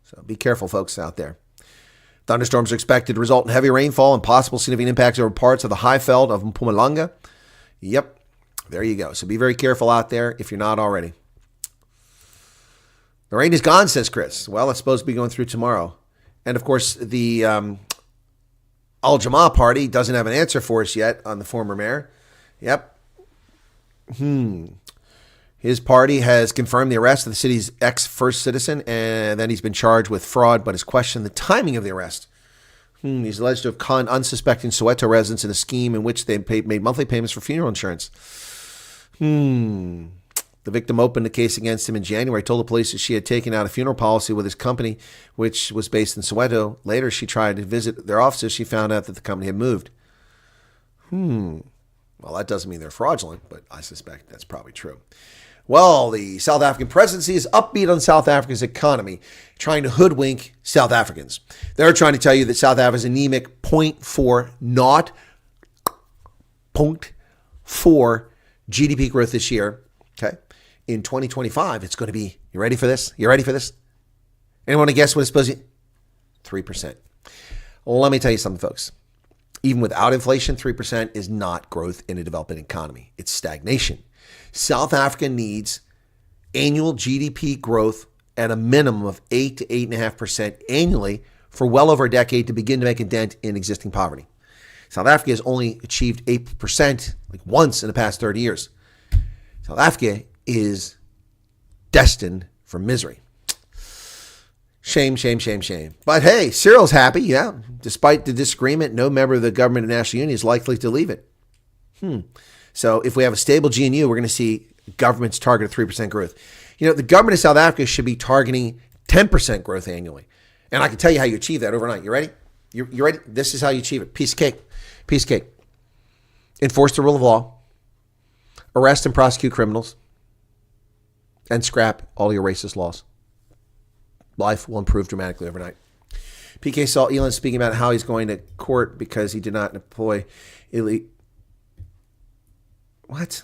So be careful, folks out there. Thunderstorms are expected to result in heavy rainfall and possible significant impacts over parts of the Highveld of Mpumalanga. Yep, there you go. So be very careful out there if you're not already. The rain is gone, says Chris. Well, it's supposed to be going through tomorrow. And, of course, the Al Jamaa party doesn't have an answer for us yet on the former mayor. Yep. His party has confirmed the arrest of the city's ex-first citizen, and then he's been charged with fraud, but has questioned the timing of the arrest. He's alleged to have conned unsuspecting Soweto residents in a scheme in which they made monthly payments for funeral insurance. The victim opened a case against him in January, told the police that she had taken out a funeral policy with his company, which was based in Soweto. Later, she tried to visit their offices. She found out that the company had moved. Well, that doesn't mean they're fraudulent, but I suspect that's probably true. Well, the South African presidency is upbeat on South Africa's economy, trying to hoodwink South Africans. They're trying to tell you that South Africa's anemic 0.4, not 0.4 GDP growth this year, okay? In 2025, it's going to be, you ready for this? You ready for this? Anyone want to guess what it's supposed to be? 3%. Let me tell you something, folks. Even without inflation, 3% is not growth in a developing economy. It's stagnation. South Africa needs annual GDP growth at a minimum of 8 to 8.5% annually for well over a decade to begin to make a dent in existing poverty. South Africa has only achieved 8% like once in the past 30 years. South Africa is destined for misery. Shame, shame, shame, shame. But hey, Cyril's happy, yeah. Despite the disagreement, no member of the government and national union is likely to leave it. So if we have a stable GNU, we're going to see government's target of 3% growth. You know, the government of South Africa should be targeting 10% growth annually. And I can tell you how you achieve that overnight. You ready? You ready? This is how you achieve it. Piece of cake. Piece of cake. Enforce the rule of law. Arrest and prosecute criminals. And scrap all your racist laws. Life will improve dramatically overnight. PK saw Elon speaking about how he's going to court because he did not employ elite. What?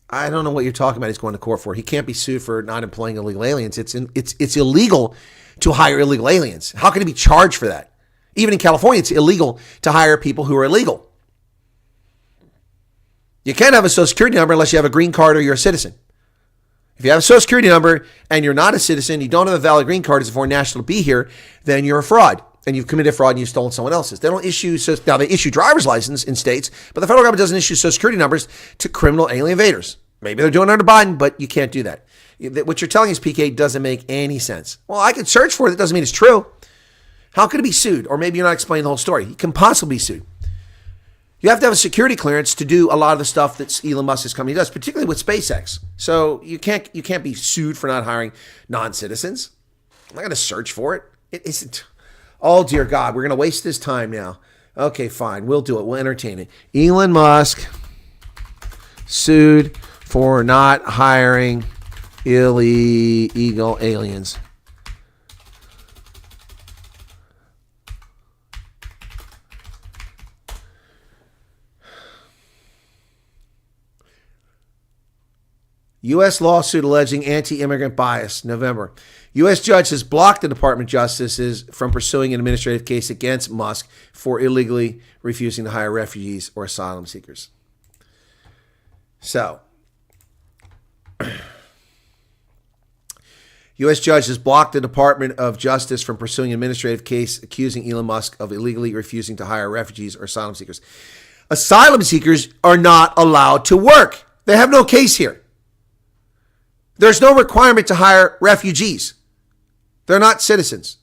I don't know what you're talking about. He's going to court for. He can't be sued for not employing illegal aliens. It's illegal to hire illegal aliens. How can he be charged for that? Even in California, it's illegal to hire people who are illegal. You can't have a Social Security number unless you have a green card or you're a citizen. If you have a Social Security number and you're not a citizen, you don't have a valid green card as a foreign national to be here, then you're a fraud. And you've committed fraud and you've stolen someone else's. They don't issue, now they issue driver's license in states, but the federal government doesn't issue Social Security numbers to criminal alien invaders. Maybe they're doing it under Biden, but you can't do that. What you're telling us, PK, doesn't make any sense. Well, I could search for it. That doesn't mean it's true. How could it be sued? Or maybe you're not explaining the whole story. He can possibly be sued. You have to have a security clearance to do a lot of the stuff that Elon Musk's company does, particularly with SpaceX. So you can't be sued for not hiring non-citizens. I'm not going to search for it. It isn't. Oh, dear God, we're going to waste this time now. Okay, fine. We'll do it. We'll entertain it. Elon Musk sued for not hiring illegal aliens. U.S. lawsuit alleging anti-immigrant bias, November. U.S. judge has blocked the Department of Justice from pursuing an administrative case against Musk for illegally refusing to hire refugees or asylum seekers. So, U.S. judge has blocked the Department of Justice from pursuing an administrative case accusing Elon Musk of illegally refusing to hire refugees or asylum seekers. Asylum seekers are not allowed to work. They have no case here. There's no requirement to hire refugees. They're not citizens.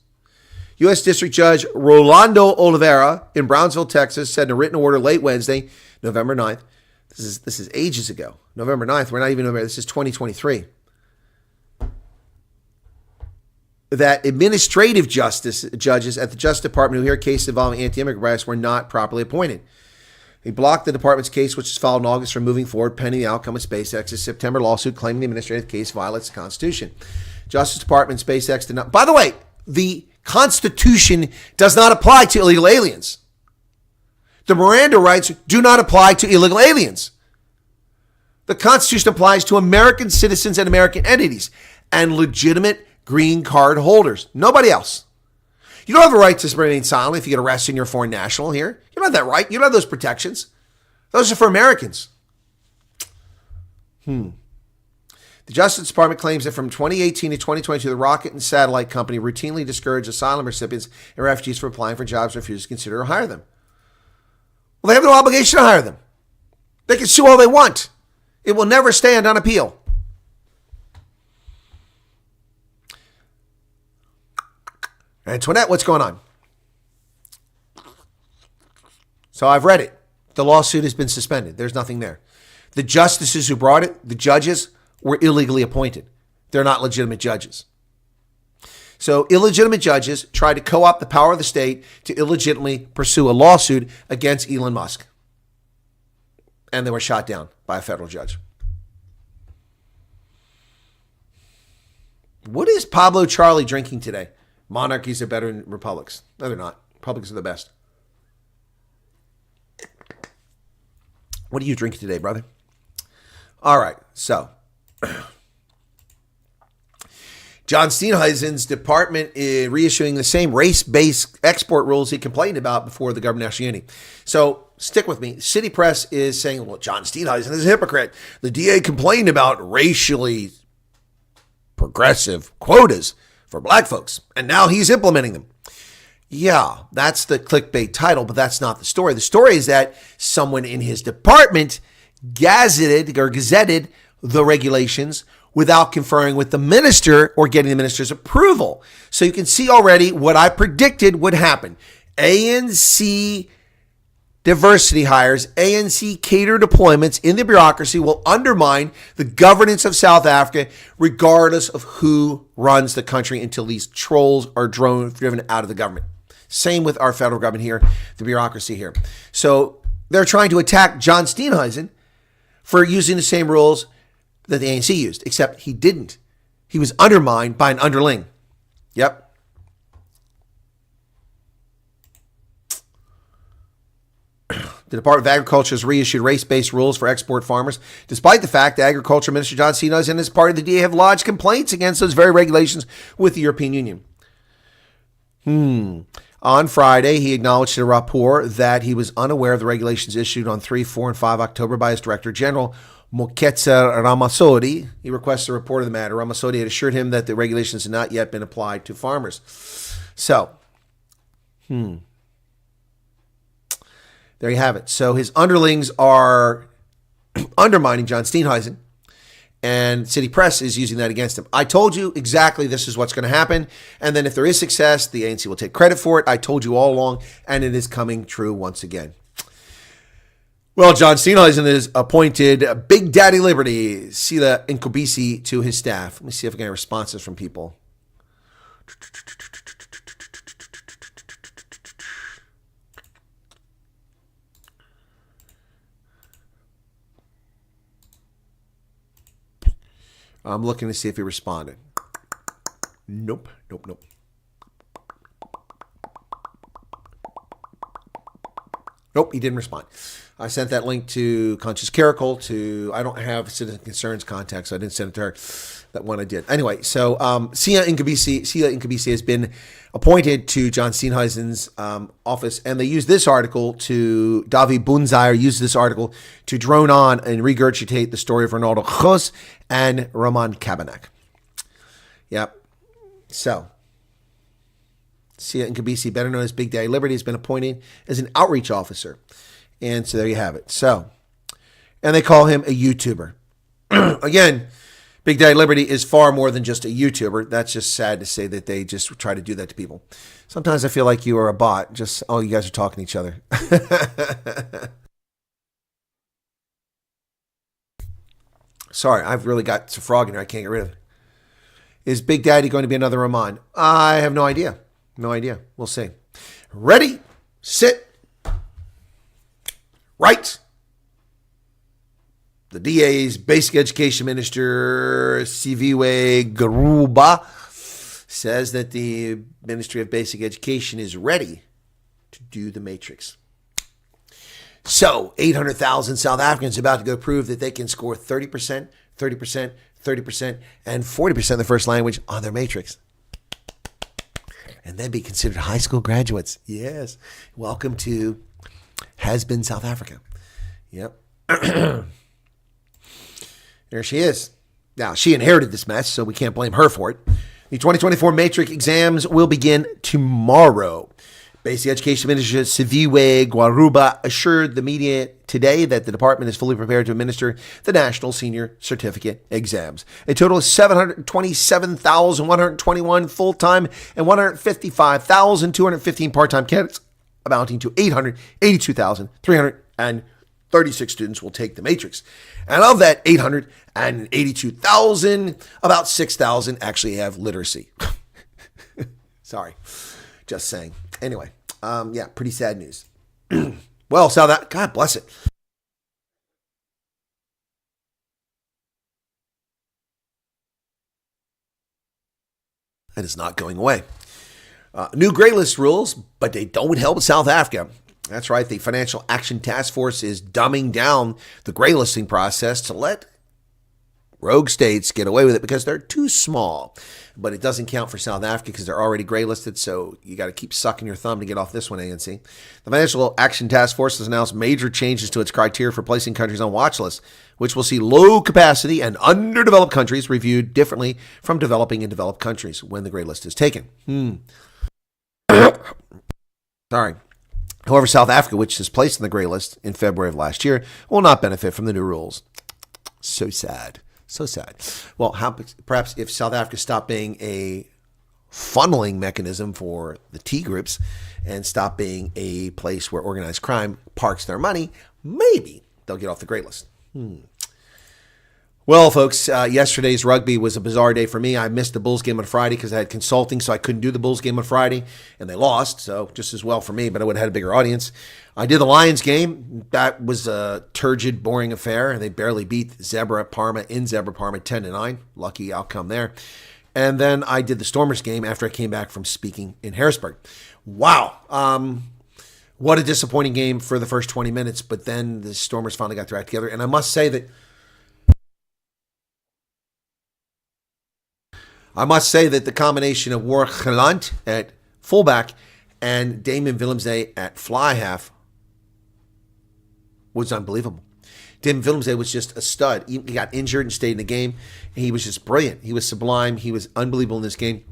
U.S. District Judge Rolando Oliveira in Brownsville, Texas, said in a written order late Wednesday, November 9th. This is ages ago. November 9th. We're not even November. This is 2023. That administrative judges at the Justice Department who hear cases involving anti-immigrant bias were not properly appointed. He blocked the department's case, which was filed in August, from moving forward pending the outcome of SpaceX's September lawsuit claiming the administrative case violates the Constitution. Justice Department and SpaceX did not. By the way, the Constitution does not apply to illegal aliens. The Miranda rights do not apply to illegal aliens. The Constitution applies to American citizens and American entities and legitimate green card holders. Nobody else. You don't have a right to remain silent if you get arrested and you're a foreign national here. You don't have that right. You don't have those protections. Those are for Americans. The Justice Department claims that from 2018 to 2022, the rocket and satellite company routinely discouraged asylum recipients and refugees from applying for jobs and refused to consider or hire them. Well, they have no obligation to hire them. They can sue all they want. It will never stand on appeal. Antoinette, what's going on? So I've read it. The lawsuit has been suspended. There's nothing there. The justices who brought it, the judges, were illegally appointed. They're not legitimate judges. So illegitimate judges tried to co-opt the power of the state to illegitimately pursue a lawsuit against Elon Musk. And they were shot down by a federal judge. What is Pablo Charlie drinking today? Monarchies are better than republics. No, they're not. Republics are the best. What are you drinking today, brother? All right, so John Steenhuisen's department is reissuing the same race-based export rules he complained about before the government of national unity. So stick with me. City Press is saying, well, John Steenhuisen is a hypocrite. The DA complained about racially progressive quotas for black folks, and now he's implementing them. Yeah, that's the clickbait title, but that's not the story. The story is that someone in his department gazetted the regulations without conferring with the minister or getting the minister's approval. So you can see already what I predicted would happen. ANC diversity hires, ANC cater deployments in the bureaucracy will undermine the governance of South Africa regardless of who runs the country until these trolls are driven out of the government. Same with our federal government here, the bureaucracy here. So they're trying to attack John Steenhuisen for using the same rules that the ANC used, except he didn't. He was undermined by an underling. Yep. The Department of Agriculture has reissued race-based rules for export farmers, despite the fact that Agriculture Minister John Steenhuisen and his party, the DA, have lodged complaints against those very regulations with the European Union. On Friday, he acknowledged to a rapport that he was unaware of the regulations issued on 3, 4, and 5 October by his Director General, Moketsa Ramasodi. He requested a report of the matter. Ramasodi had assured him that the regulations had not yet been applied to farmers. So, there you have it. So his underlings are undermining John Steenhuisen, and City Press is using that against him. I told you exactly this is what's going to happen, and then if there is success, the ANC will take credit for it. I told you all along, and it is coming true once again. Well, John Steenhuisen has appointed Big Daddy Liberty, Sila Nkobisi, to his staff. Let me see if I can get responses from people. I'm looking to see if he responded. Nope. Nope, he didn't respond. I sent that link to Conscious Caracal I don't have Citizen Concerns contact, so I didn't send it to her. That one I did. Anyway, so Sila Nkobisi has been appointed to John Steenhuisen's office, and they used this article Davi Bunzire used this article to drone on and regurgitate the story of Ronaldo Khos and Roman Kabanak. Yep. So, Sila Nkobisi, better known as Big Daddy Liberty, has been appointed as an outreach officer. And so there you have it. So, and they call him a YouTuber. Again, Big Daddy Liberty is far more than just a YouTuber. That's just sad to say that they just try to do that to people. Sometimes I feel like you are a bot. You guys are talking to each other. Sorry, I've really got some frog in here I can't get rid of. Is Big Daddy going to be another Rahman? I have no idea. No idea. We'll see. Ready, sit, right. The DA's basic education minister, Siviwe Garuba, says that the Ministry of Basic Education is ready to do the matrix. So, 800,000 South Africans are about to go prove that they can score 30%, 30%, 30%, and 40% of the first language on their matrix. And then be considered high school graduates. Yes. Welcome to Has Been South Africa. Yep. There she is. Now, she inherited this mess, so we can't blame her for it. The 2024 matrix exams will begin tomorrow. Basic Education Minister Siviwe Garuba assured the media today that the department is fully prepared to administer the National Senior Certificate exams. A total of 727,121 full-time and 155,215 part-time candidates, amounting to 882,336 students will take the matrix. And of that 882,000, about 6,000 actually have literacy. Sorry, just saying. Anyway, pretty sad news. Well, God bless it. That is not going away. New gray list rules, but they don't help South Africa. That's right. The Financial Action Task Force is dumbing down the gray listing process to let rogue states get away with it because they're too small. But it doesn't count for South Africa because they're already gray listed, so you got to keep sucking your thumb to get off this one, ANC. The Financial Action Task Force has announced major changes to its criteria for placing countries on watch lists, which will see low capacity and underdeveloped countries reviewed differently from developing and developed countries when the gray list is taken. Sorry. However, South Africa, which is placed on the gray list in February of last year, will not benefit from the new rules. So sad. So sad. Well, perhaps if South Africa stopped being a funneling mechanism for the T groups and stop being a place where organized crime parks their money, maybe they'll get off the gray list. Well, folks, yesterday's rugby was a bizarre day for me. I missed the Bulls game on Friday because I had consulting, so I couldn't do the Bulls game on Friday, and they lost, so just as well for me, but I would have had a bigger audience. I did the Lions game. That was a turgid, boring affair, and they barely beat Zebra Parma in Zebra Parma 10-9. Lucky outcome there. And then I did the Stormers game after I came back from speaking in Harrisburg. Wow. What a disappointing game for the first 20 minutes, but then the Stormers finally got their act together, and I must say that the combination of Warwick Gelant at fullback and Damon Willemse at fly half was unbelievable. Damon Willemse was just a stud. He got injured and stayed in the game. And he was just brilliant. He was sublime. He was unbelievable in this game.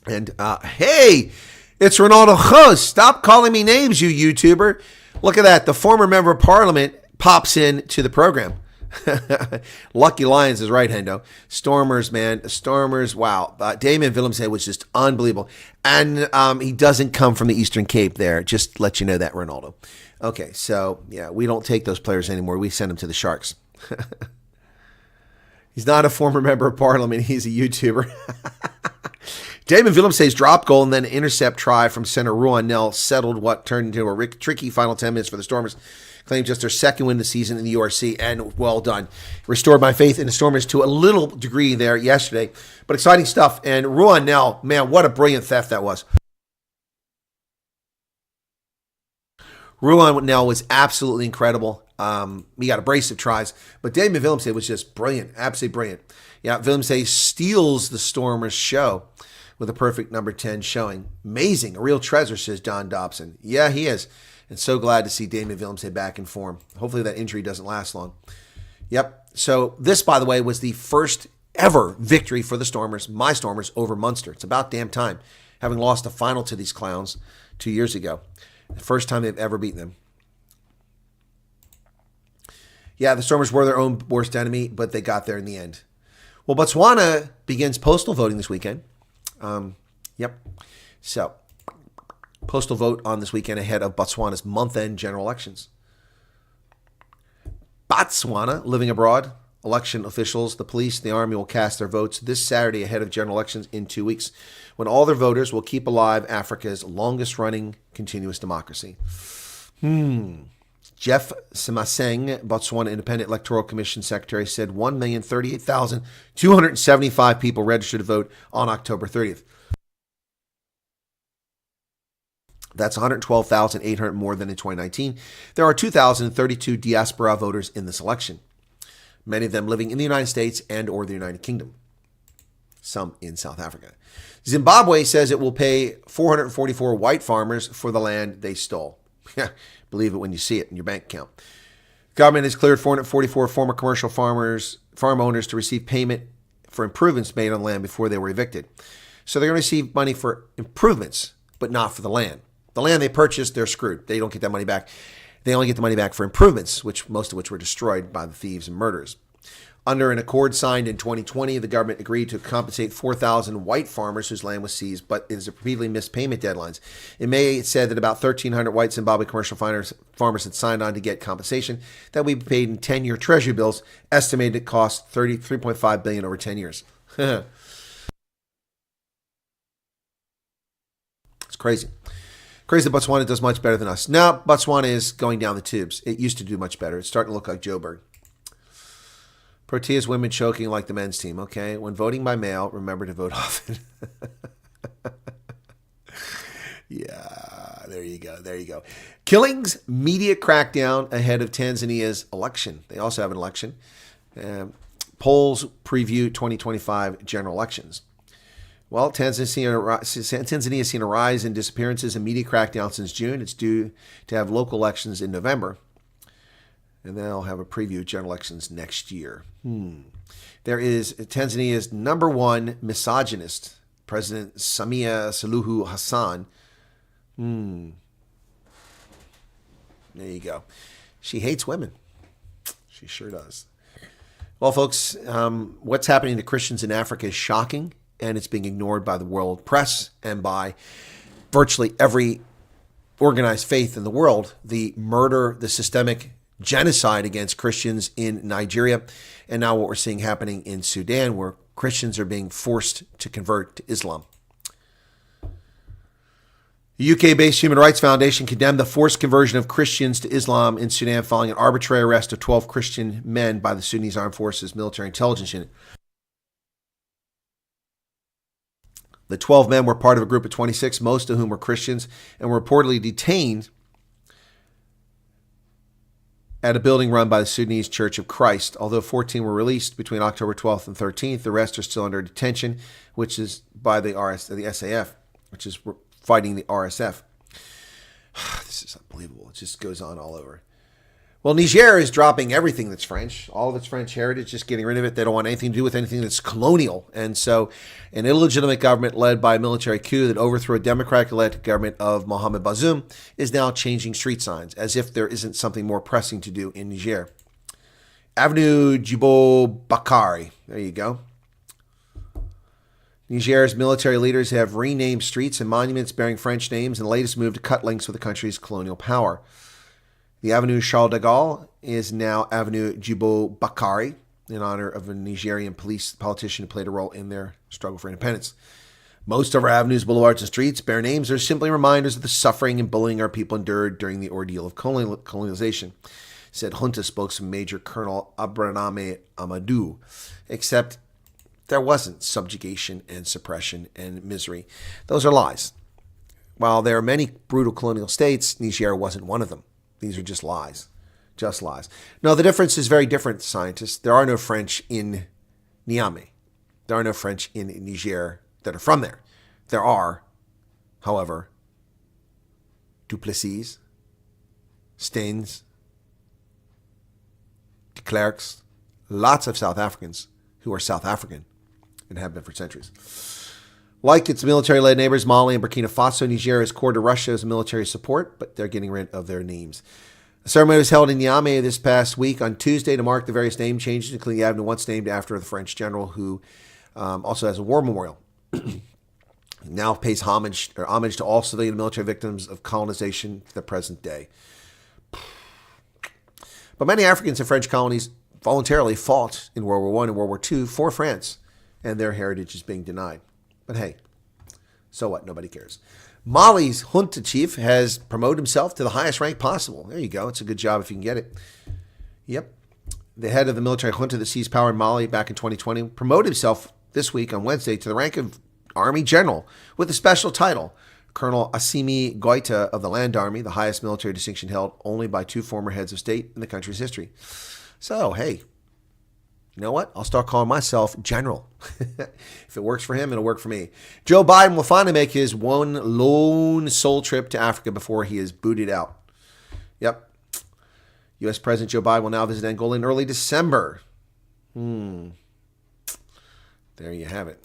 And, hey, it's Ronaldo Khos. Stop calling me names, you YouTuber. Look at that. The former member of parliament pops in to the program. Lucky Lions is right, Hendo. Stormers, man. Stormers, wow. Damon Willemse was just unbelievable. And he doesn't come from the Eastern Cape there. Just let you know that, Ronaldo. Okay, so, yeah, we don't take those players anymore. We send them to the Sharks. He's not a former member of parliament. He's a YouTuber. Damon Willemse's drop goal and then intercept try from center Ruan Nel settled what turned into a tricky final 10 minutes for the Stormers. Claimed just their second win of the season in the URC, and well done. Restored my faith in the Stormers to a little degree there yesterday. But exciting stuff. And Ruan Nel, man, what a brilliant theft that was. Ruan Nel was absolutely incredible. He got a brace of tries, but Damon Willemse was just brilliant, absolutely brilliant. Yeah, Willemse steals the Stormers show with a perfect number 10 showing. Amazing, a real treasure, says John Dobson. Yeah, he is. And so glad to see Damon Willemse back in form. Hopefully that injury doesn't last long. Yep. So this, by the way, was the first ever victory for the Stormers, my Stormers, over Munster. It's about damn time, having lost a final to these clowns 2 years ago. The first time they've ever beaten them. Yeah, the Stormers were their own worst enemy, but they got there in the end. Well, Botswana begins postal voting this weekend. Yep. So, postal vote on this weekend ahead of Botswana's month-end general elections. Botswana, living abroad, election officials, the police, the army will cast their votes this Saturday ahead of general elections in 2 weeks, when all their voters will keep alive Africa's longest-running continuous democracy. Jeff Semaseng, Botswana Independent Electoral Commission Secretary, said 1,038,275 people registered to vote on October 30th. That's 112,800 more than in 2019. There are 2,032 diaspora voters in this election, many of them living in the United States and or the United Kingdom, some in South Africa. Zimbabwe says it will pay 444 white farmers for the land they stole. Believe it when you see it in your bank account. Government has cleared 444 former commercial farm owners to receive payment for improvements made on land before they were evicted. So they're going to receive money for improvements, but not for the land. The land they purchased, they're screwed. They don't get that money back. They only get the money back for improvements, most of which were destroyed by the thieves and murderers. Under an accord signed in 2020, the government agreed to compensate 4,000 white farmers whose land was seized, but it has repeatedly missed payment deadlines. In May, it said that about 1,300 white Zimbabwe commercial farmers had signed on to get compensation that would be paid in 10-year treasury bills, estimated to cost $33.5 billion over 10 years. It's crazy. Crazy that Botswana does much better than us. Now, Botswana is going down the tubes. It used to do much better. It's starting to look like Joburg. Proteas women choking like the men's team. Okay, when voting by mail, remember to vote often. Yeah, there you go. There you go. Killings, media crackdown ahead of Tanzania's election. They also have an election. Polls preview 2025 general elections. Well, Tanzania has seen a rise in disappearances and media crackdown since June. It's due to have local elections in November. And then I'll have a preview of general elections next year. There is Tanzania's number one misogynist, President Samia Suluhu Hassan. There you go. She hates women. She sure does. Well, folks, what's happening to Christians in Africa is shocking, and it's being ignored by the world press and by virtually every organized faith in the world. The murder, the systemic genocide against Christians in Nigeria, and now what we're seeing happening in Sudan, where Christians are being forced to convert to Islam. The UK-based Human Rights Foundation condemned the forced conversion of Christians to Islam in Sudan following an arbitrary arrest of 12 Christian men by the Sudanese Armed Forces Military Intelligence Unit. The 12 men were part of a group of 26, most of whom were Christians, and were reportedly detained at a building run by the Sudanese Church of Christ. Although 14 were released between October 12th and 13th, the rest are still under detention, which is by the SAF, which is fighting the RSF. This is unbelievable. It just goes on all over. Well, Niger is dropping everything that's French, all of its French heritage, just getting rid of it. They don't want anything to do with anything that's colonial. And so an illegitimate government led by a military coup that overthrew a democratic-led government of Mohamed Bazoum is now changing street signs, as if there isn't something more pressing to do in Niger. Avenue Djibo Bakari. There you go. Niger's military leaders have renamed streets and monuments bearing French names in the latest move to cut links with the country's colonial power. The Avenue Charles de Gaulle is now Avenue Djibo Bakari, in honor of a Nigerian politician who played a role in their struggle for independence. Most of our avenues, boulevards, and streets bear names that are simply reminders of the suffering and bullying our people endured during the ordeal of colonialization, said junta spokesman Major Colonel Abraname Amadou. Except there wasn't subjugation and suppression and misery. Those are lies. While there are many brutal colonial states, Niger wasn't one of them. These are just lies. Just lies. No, the difference is very different, scientists. There are no French in Niamey. There are no French in Niger that are from there. There are, however, Duplessis, Staines, de Klerks, lots of South Africans who are South African and have been for centuries. Like its military-led neighbors, Mali and Burkina Faso, Niger is core to Russia's military support, but they're getting rid of their names. A ceremony was held in Niamey this past week on Tuesday to mark the various name changes, including the avenue once named after the French general who also has a war memorial. Now pays homage to all civilian military victims of colonization to the present day. But many Africans in French colonies voluntarily fought in World War I and World War II for France, and their heritage is being denied. But hey, so what? Nobody cares. Mali's junta chief has promoted himself to the highest rank possible. There you go. It's a good job if you can get it. Yep. The head of the military junta that seized power in Mali back in 2020 promoted himself this week on Wednesday to the rank of Army General with a special title. Colonel Assimi Goita of the Land Army, the highest military distinction held only by two former heads of state in the country's history. So, hey, you know what? I'll start calling myself General. If it works for him, it'll work for me. Joe Biden will finally make his one lone sole trip to Africa before he is booted out. Yep. U.S. President Joe Biden will now visit Angola in early December. There you have it.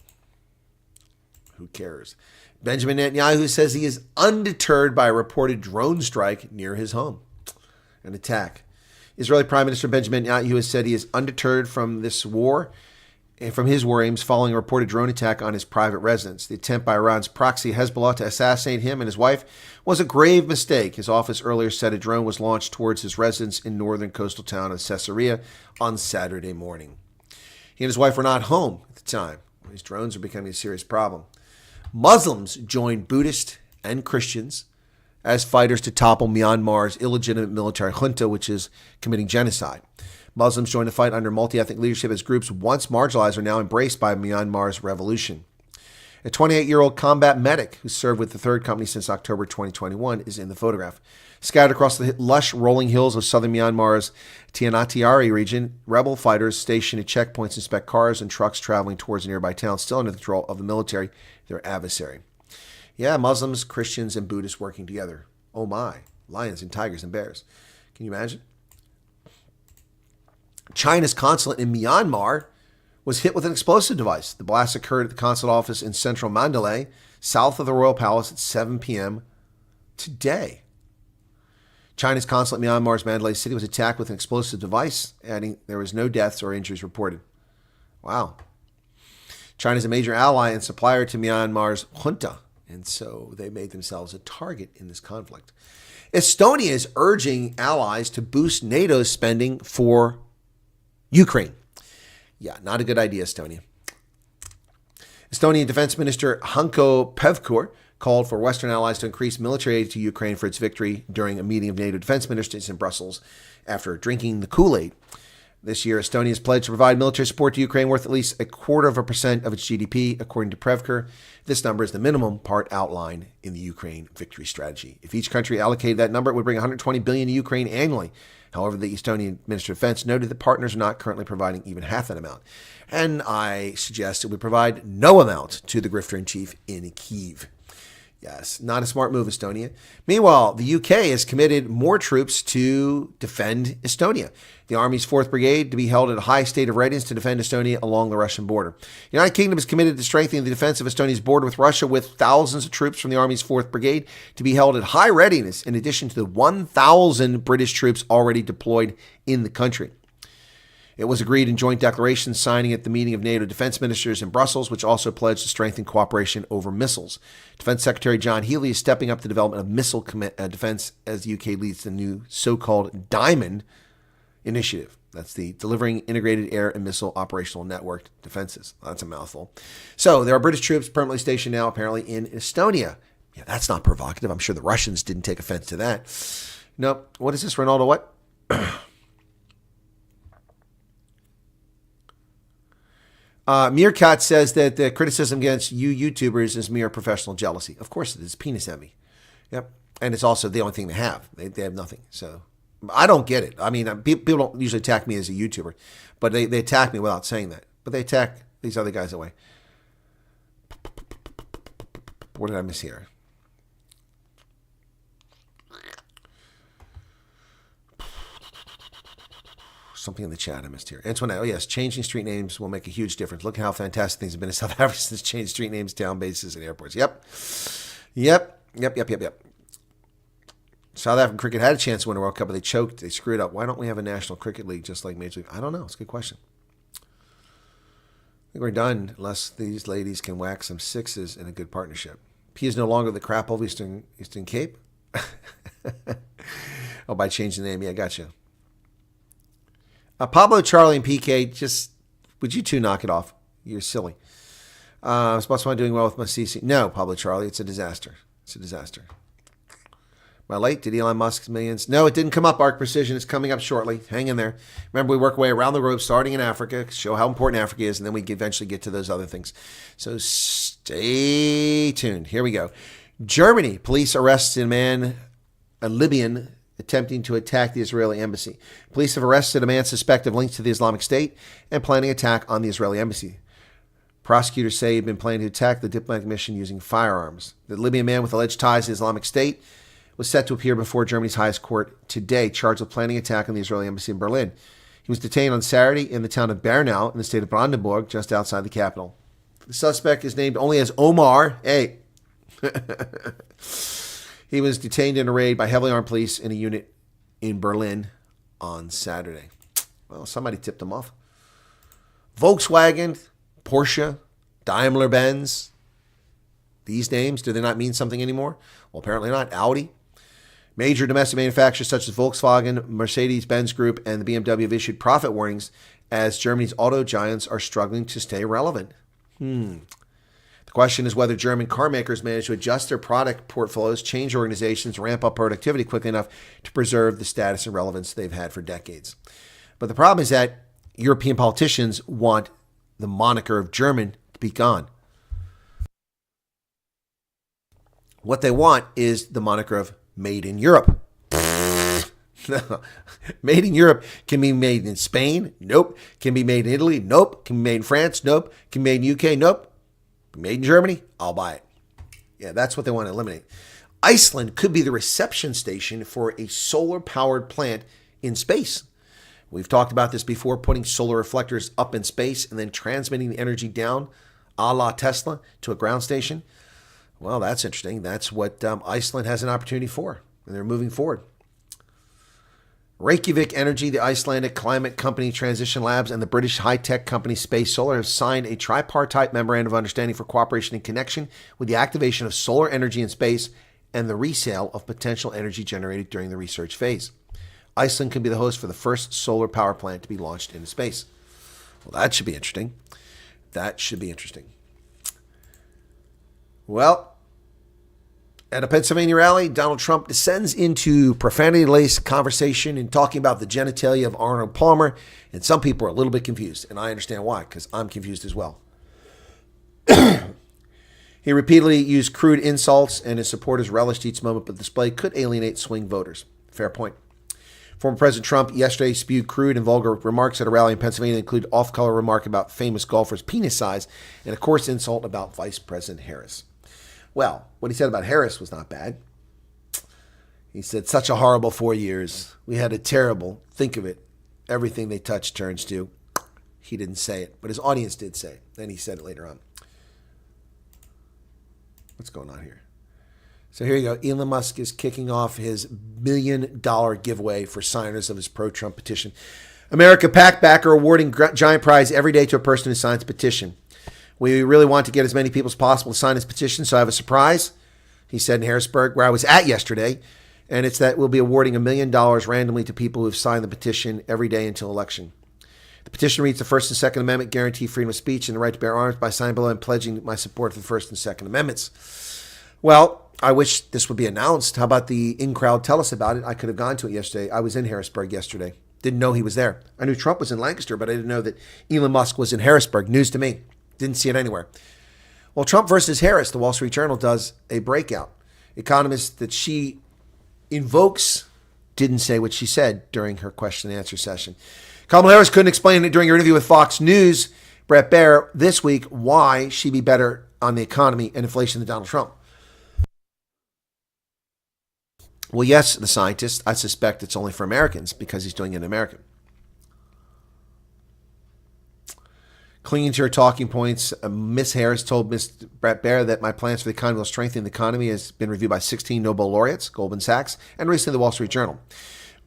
Who cares? Benjamin Netanyahu says he is undeterred by a reported drone strike near his home. An attack. Israeli Prime Minister Benjamin Netanyahu has said he is undeterred from this war and from his war aims following a reported drone attack on his private residence. The attempt by Iran's proxy Hezbollah to assassinate him and his wife was a grave mistake. His office earlier said a drone was launched towards his residence in northern coastal town of Caesarea on Saturday morning. He and his wife were not home at the time. These drones are becoming a serious problem. Muslims joined Buddhists and Christians as fighters to topple Myanmar's illegitimate military junta, which is committing genocide. Muslims joined the fight under multi-ethnic leadership as groups once marginalized are now embraced by Myanmar's revolution. A 28-year-old combat medic who served with the Third Company since October 2021 is in the photograph. Scattered across the lush rolling hills of southern Myanmar's Tianatiari region, rebel fighters stationed at checkpoints inspect cars and trucks traveling towards a nearby town still under the control of the military, their adversary. Yeah, Muslims, Christians, and Buddhists working together. Oh my, lions and tigers and bears. Can you imagine? China's consulate in Myanmar was hit with an explosive device. The blast occurred at the consulate office in central Mandalay, south of the Royal Palace at 7 p.m. today. China's consulate in Myanmar's Mandalay City was attacked with an explosive device, adding there was no deaths or injuries reported. Wow. China is a major ally and supplier to Myanmar's junta, and so they made themselves a target in this conflict. Estonia is urging allies to boost NATO's spending for Ukraine. Yeah, not a good idea, Estonia. Estonian Defense Minister Hanko Pevkur called for Western allies to increase military aid to Ukraine for its victory during a meeting of NATO defense ministers in Brussels after drinking the Kool-Aid. This year, Estonia has pledged to provide military support to Ukraine worth at least 0.25% of its GDP, according to Prevker. This number is the minimum part outlined in the Ukraine victory strategy. If each country allocated that number, it would bring $120 billion to Ukraine annually. However, the Estonian Minister of Defense noted that partners are not currently providing even half that amount. And I suggest it would provide no amount to the grifter-in-chief in Kyiv. Yes, not a smart move, Estonia. Meanwhile, the UK has committed more troops to defend Estonia. The Army's 4th Brigade to be held at a high state of readiness to defend Estonia along the Russian border. The United Kingdom is committed to strengthening the defense of Estonia's border with Russia with thousands of troops from the Army's 4th Brigade to be held at high readiness in addition to the 1,000 British troops already deployed in the country. It was agreed in joint declarations signing at the meeting of NATO defense ministers in Brussels, which also pledged to strengthen cooperation over missiles. Defense Secretary John Healey is stepping up the development of missile defense as the UK leads the new so-called Diamond initiative. That's the Delivering Integrated Air and Missile Operational Network Defenses. That's a mouthful. So there are British troops permanently stationed now apparently in Estonia. Yeah, that's not provocative. I'm sure the Russians didn't take offense to that. Nope. What is this, Ronaldo? What? Meerkat says that the criticism against you YouTubers is mere professional jealousy. Of course it is. Penis envy. Yep. And it's also the only thing they have. They have nothing. So I don't get it. I mean, people don't usually attack me as a YouTuber, but they attack me without saying that. But they attack these other guys that way. What did I miss here? Something in the chat I missed here. Antoinette, oh yes, changing street names will make a huge difference. Look at how fantastic things have been in South Africa since changed street names, town bases, and airports. Yep. South African cricket had a chance to win a World Cup, but they choked. They screwed up. Why don't we have a National Cricket League just like Major League? I don't know. It's a good question. I think we're done unless these ladies can whack some sixes in a good partnership. P is no longer the crap of Eastern Cape. Oh, by changing the name. Yeah, gotcha. Pablo, Charlie, and PK, just, would you two knock it off? You're silly. Spots am I doing well with my CC? No, Pablo, Charlie, it's a disaster. It's a disaster. Am I late? Did Elon Musk's millions? No, it didn't come up, Arc Precision. It's coming up shortly. Hang in there. Remember, we work our way around the globe, starting in Africa, show how important Africa is, and then we eventually get to those other things. So stay tuned. Here we go. Germany. Police arrested a Libyan, attempting to attack the Israeli embassy. Police have arrested a man suspected of links to the Islamic State and planning an attack on the Israeli embassy. Prosecutors say he'd been planning to attack the diplomatic mission using firearms. The Libyan man with alleged ties to the Islamic State was set to appear before Germany's highest court today, charged with planning an attack on the Israeli embassy in Berlin. He was detained on Saturday in the town of Bernau in the state of Brandenburg, just outside the capital. The suspect is named only as Omar. Hey. He was detained in a raid by heavily armed police in a unit in Berlin on Saturday. Well, somebody tipped him off. Volkswagen, Porsche, Daimler-Benz. These names, do they not mean something anymore? Well, apparently not. Audi. Major domestic manufacturers such as Volkswagen, Mercedes-Benz Group, and the BMW have issued profit warnings as Germany's auto giants are struggling to stay relevant. The question is whether German car makers manage to adjust their product portfolios, change organizations, ramp up productivity quickly enough to preserve the status and relevance they've had for decades. But the problem is that European politicians want the moniker of German to be gone. What they want is the moniker of Made in Europe. Made in Europe can be made in Spain. Nope. Can be made in Italy. Nope. Can be made in France. Nope. Can be made in UK. Nope. Made in Germany, I'll buy it. Yeah, that's what they want to eliminate. Iceland could be the reception station for a solar-powered plant in space. We've talked about this before, putting solar reflectors up in space and then transmitting the energy down, a la Tesla, to a ground station. Well, that's interesting. That's what Iceland has an opportunity for, and they're moving forward. Reykjavik Energy, the Icelandic climate company Transition Labs, and the British high-tech company Space Solar have signed a tripartite memorandum of understanding for cooperation in connection with the activation of solar energy in space and the resale of potential energy generated during the research phase. Iceland can be the host for the first solar power plant to be launched into space. Well, that should be interesting. That should be interesting. Well, at a Pennsylvania rally, Donald Trump descends into profanity-laced conversation and talking about the genitalia of Arnold Palmer, and some people are a little bit confused, and I understand why, because I'm confused as well. He repeatedly used crude insults, and his supporters relished each moment, but the display could alienate swing voters. Fair point. Former President Trump yesterday spewed crude and vulgar remarks at a rally in Pennsylvania, including off-color remark about famous golfers' penis size, and a coarse insult about Vice President Harris. Well, what he said about Harris was not bad. He said, such a horrible 4 years. We had a terrible, think of it, everything they touch turns to. He didn't say it, but his audience did say it. Then he said it later on. What's going on here? So here you go. Elon Musk is kicking off his $1 million giveaway for signers of his pro-Trump petition. America PAC backer awarding giant prize every day to a person who signs a petition. We really want to get as many people as possible to sign this petition, so I have a surprise, he said in Harrisburg, where I was at yesterday, and it's that we'll be awarding $1 million randomly to people who have signed the petition every day until election. The petition reads, the First and Second Amendment guarantee freedom of speech and the right to bear arms. By signing below, I'm pledging my support for the First and Second Amendments. Well, I wish this would be announced. How about the in-crowd tell us about it? I could have gone to it yesterday. I was in Harrisburg yesterday. Didn't know he was there. I knew Trump was in Lancaster, but I didn't know that Elon Musk was in Harrisburg. News to me. Didn't see it anywhere. Well, Trump versus Harris, the Wall Street Journal does a breakout. Economists that she invokes didn't say what she said during her question and answer session. Kamala Harris couldn't explain it during her interview with Fox News, Brett Baer, this week, why she'd be better on the economy and inflation than Donald Trump. Well, yes, the scientist, I suspect it's only for Americans because he's doing it in American. Clinging to her talking points, Miss Harris told Miss Brett Baer that my plans for the economy will strengthen the economy has been reviewed by 16 Nobel laureates, Goldman Sachs, and recently the Wall Street Journal.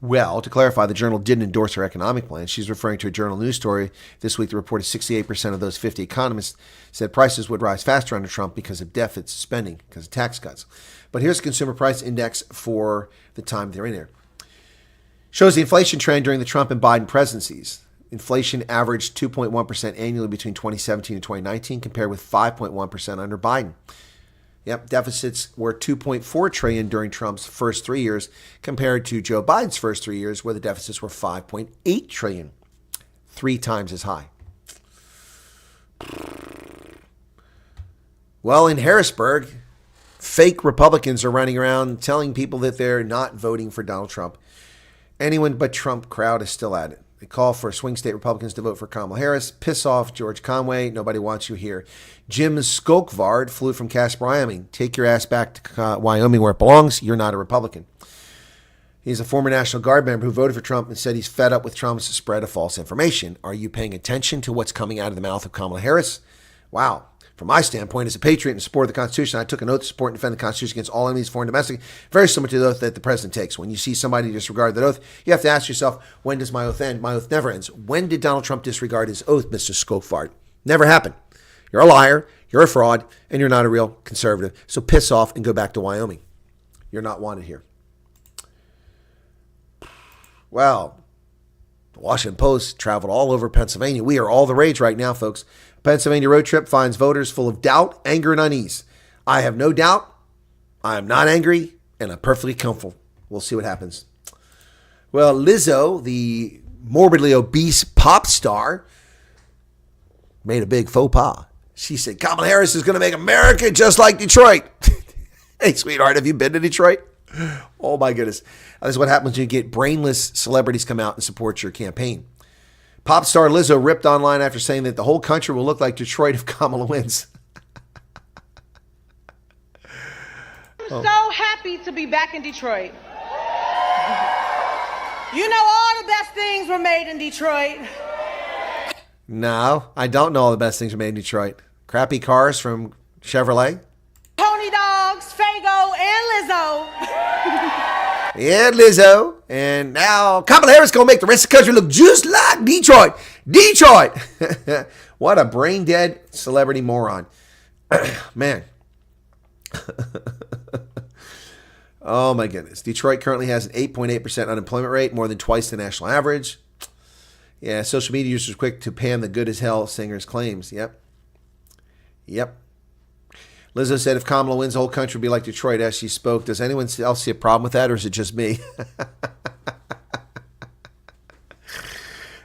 Well, to clarify, the journal didn't endorse her economic plan. She's referring to a journal news story this week that reported 68% of those 50 economists said prices would rise faster under Trump because of deficit spending, because of tax cuts. But here's the consumer price index for the time they're in there. Shows the inflation trend during the Trump and Biden presidencies. Inflation averaged 2.1% annually between 2017 and 2019, compared with 5.1% under Biden. Yep, deficits were $2.4 trillion during Trump's first 3 years, compared to Joe Biden's first 3 years, where the deficits were $5.8 trillion, 3 times as high. Well, in Harrisburg, fake Republicans are running around telling people that they're not voting for Donald Trump. Anyone but Trump crowd is still at it. They call for swing state Republicans to vote for Kamala Harris. Piss off George Conway. Nobody wants you here. Jim Skokvard flew from Casper, Wyoming. Take your ass back to Wyoming where it belongs. You're not a Republican. He's a former National Guard member who voted for Trump and said he's fed up with Trump's spread of false information. Are you paying attention to what's coming out of the mouth of Kamala Harris? Wow. From my standpoint, as a patriot and supporter of the Constitution, I took an oath to support and defend the Constitution against all enemies, foreign and domestic, very similar to the oath that the president takes. When you see somebody disregard that oath, you have to ask yourself, when does my oath end? My oath never ends. When did Donald Trump disregard his oath, Mr. Skofard? Never happened. You're a liar, you're a fraud, and you're not a real conservative. So piss off and go back to Wyoming. You're not wanted here. Well, the Washington Post traveled all over Pennsylvania. We are all the rage right now, folks. Pennsylvania road trip finds voters full of doubt, anger, and unease. I have no doubt. I am not angry, and I'm perfectly comfortable. We'll see what happens. Well, Lizzo, the morbidly obese pop star, made a big faux pas. She said, Kamala Harris is going to make America just like Detroit. Hey, sweetheart, have you been to Detroit? Oh, my goodness. This is what happens when you get brainless celebrities come out and support your campaign. Pop star Lizzo ripped online after saying that the whole country will look like Detroit if Kamala wins. I'm so happy to be back in Detroit. You know, all the best things were made in Detroit. No, I don't know all the best things were made in Detroit. Crappy cars from Chevrolet. Pony dogs, Fago, and Lizzo. And Lizzo. And now Kamala Harris going to make the rest of the country look just like Detroit. Detroit. What a brain dead celebrity moron. Man. Oh my goodness. Detroit currently has an 8.8% unemployment rate, more than twice the national average. Yeah, social media users are quick to pan the good as hell singer's claims. Yep. Lizzo said if Kamala wins, the whole country will be like Detroit as she spoke. Does anyone else see a problem with that, or is it just me?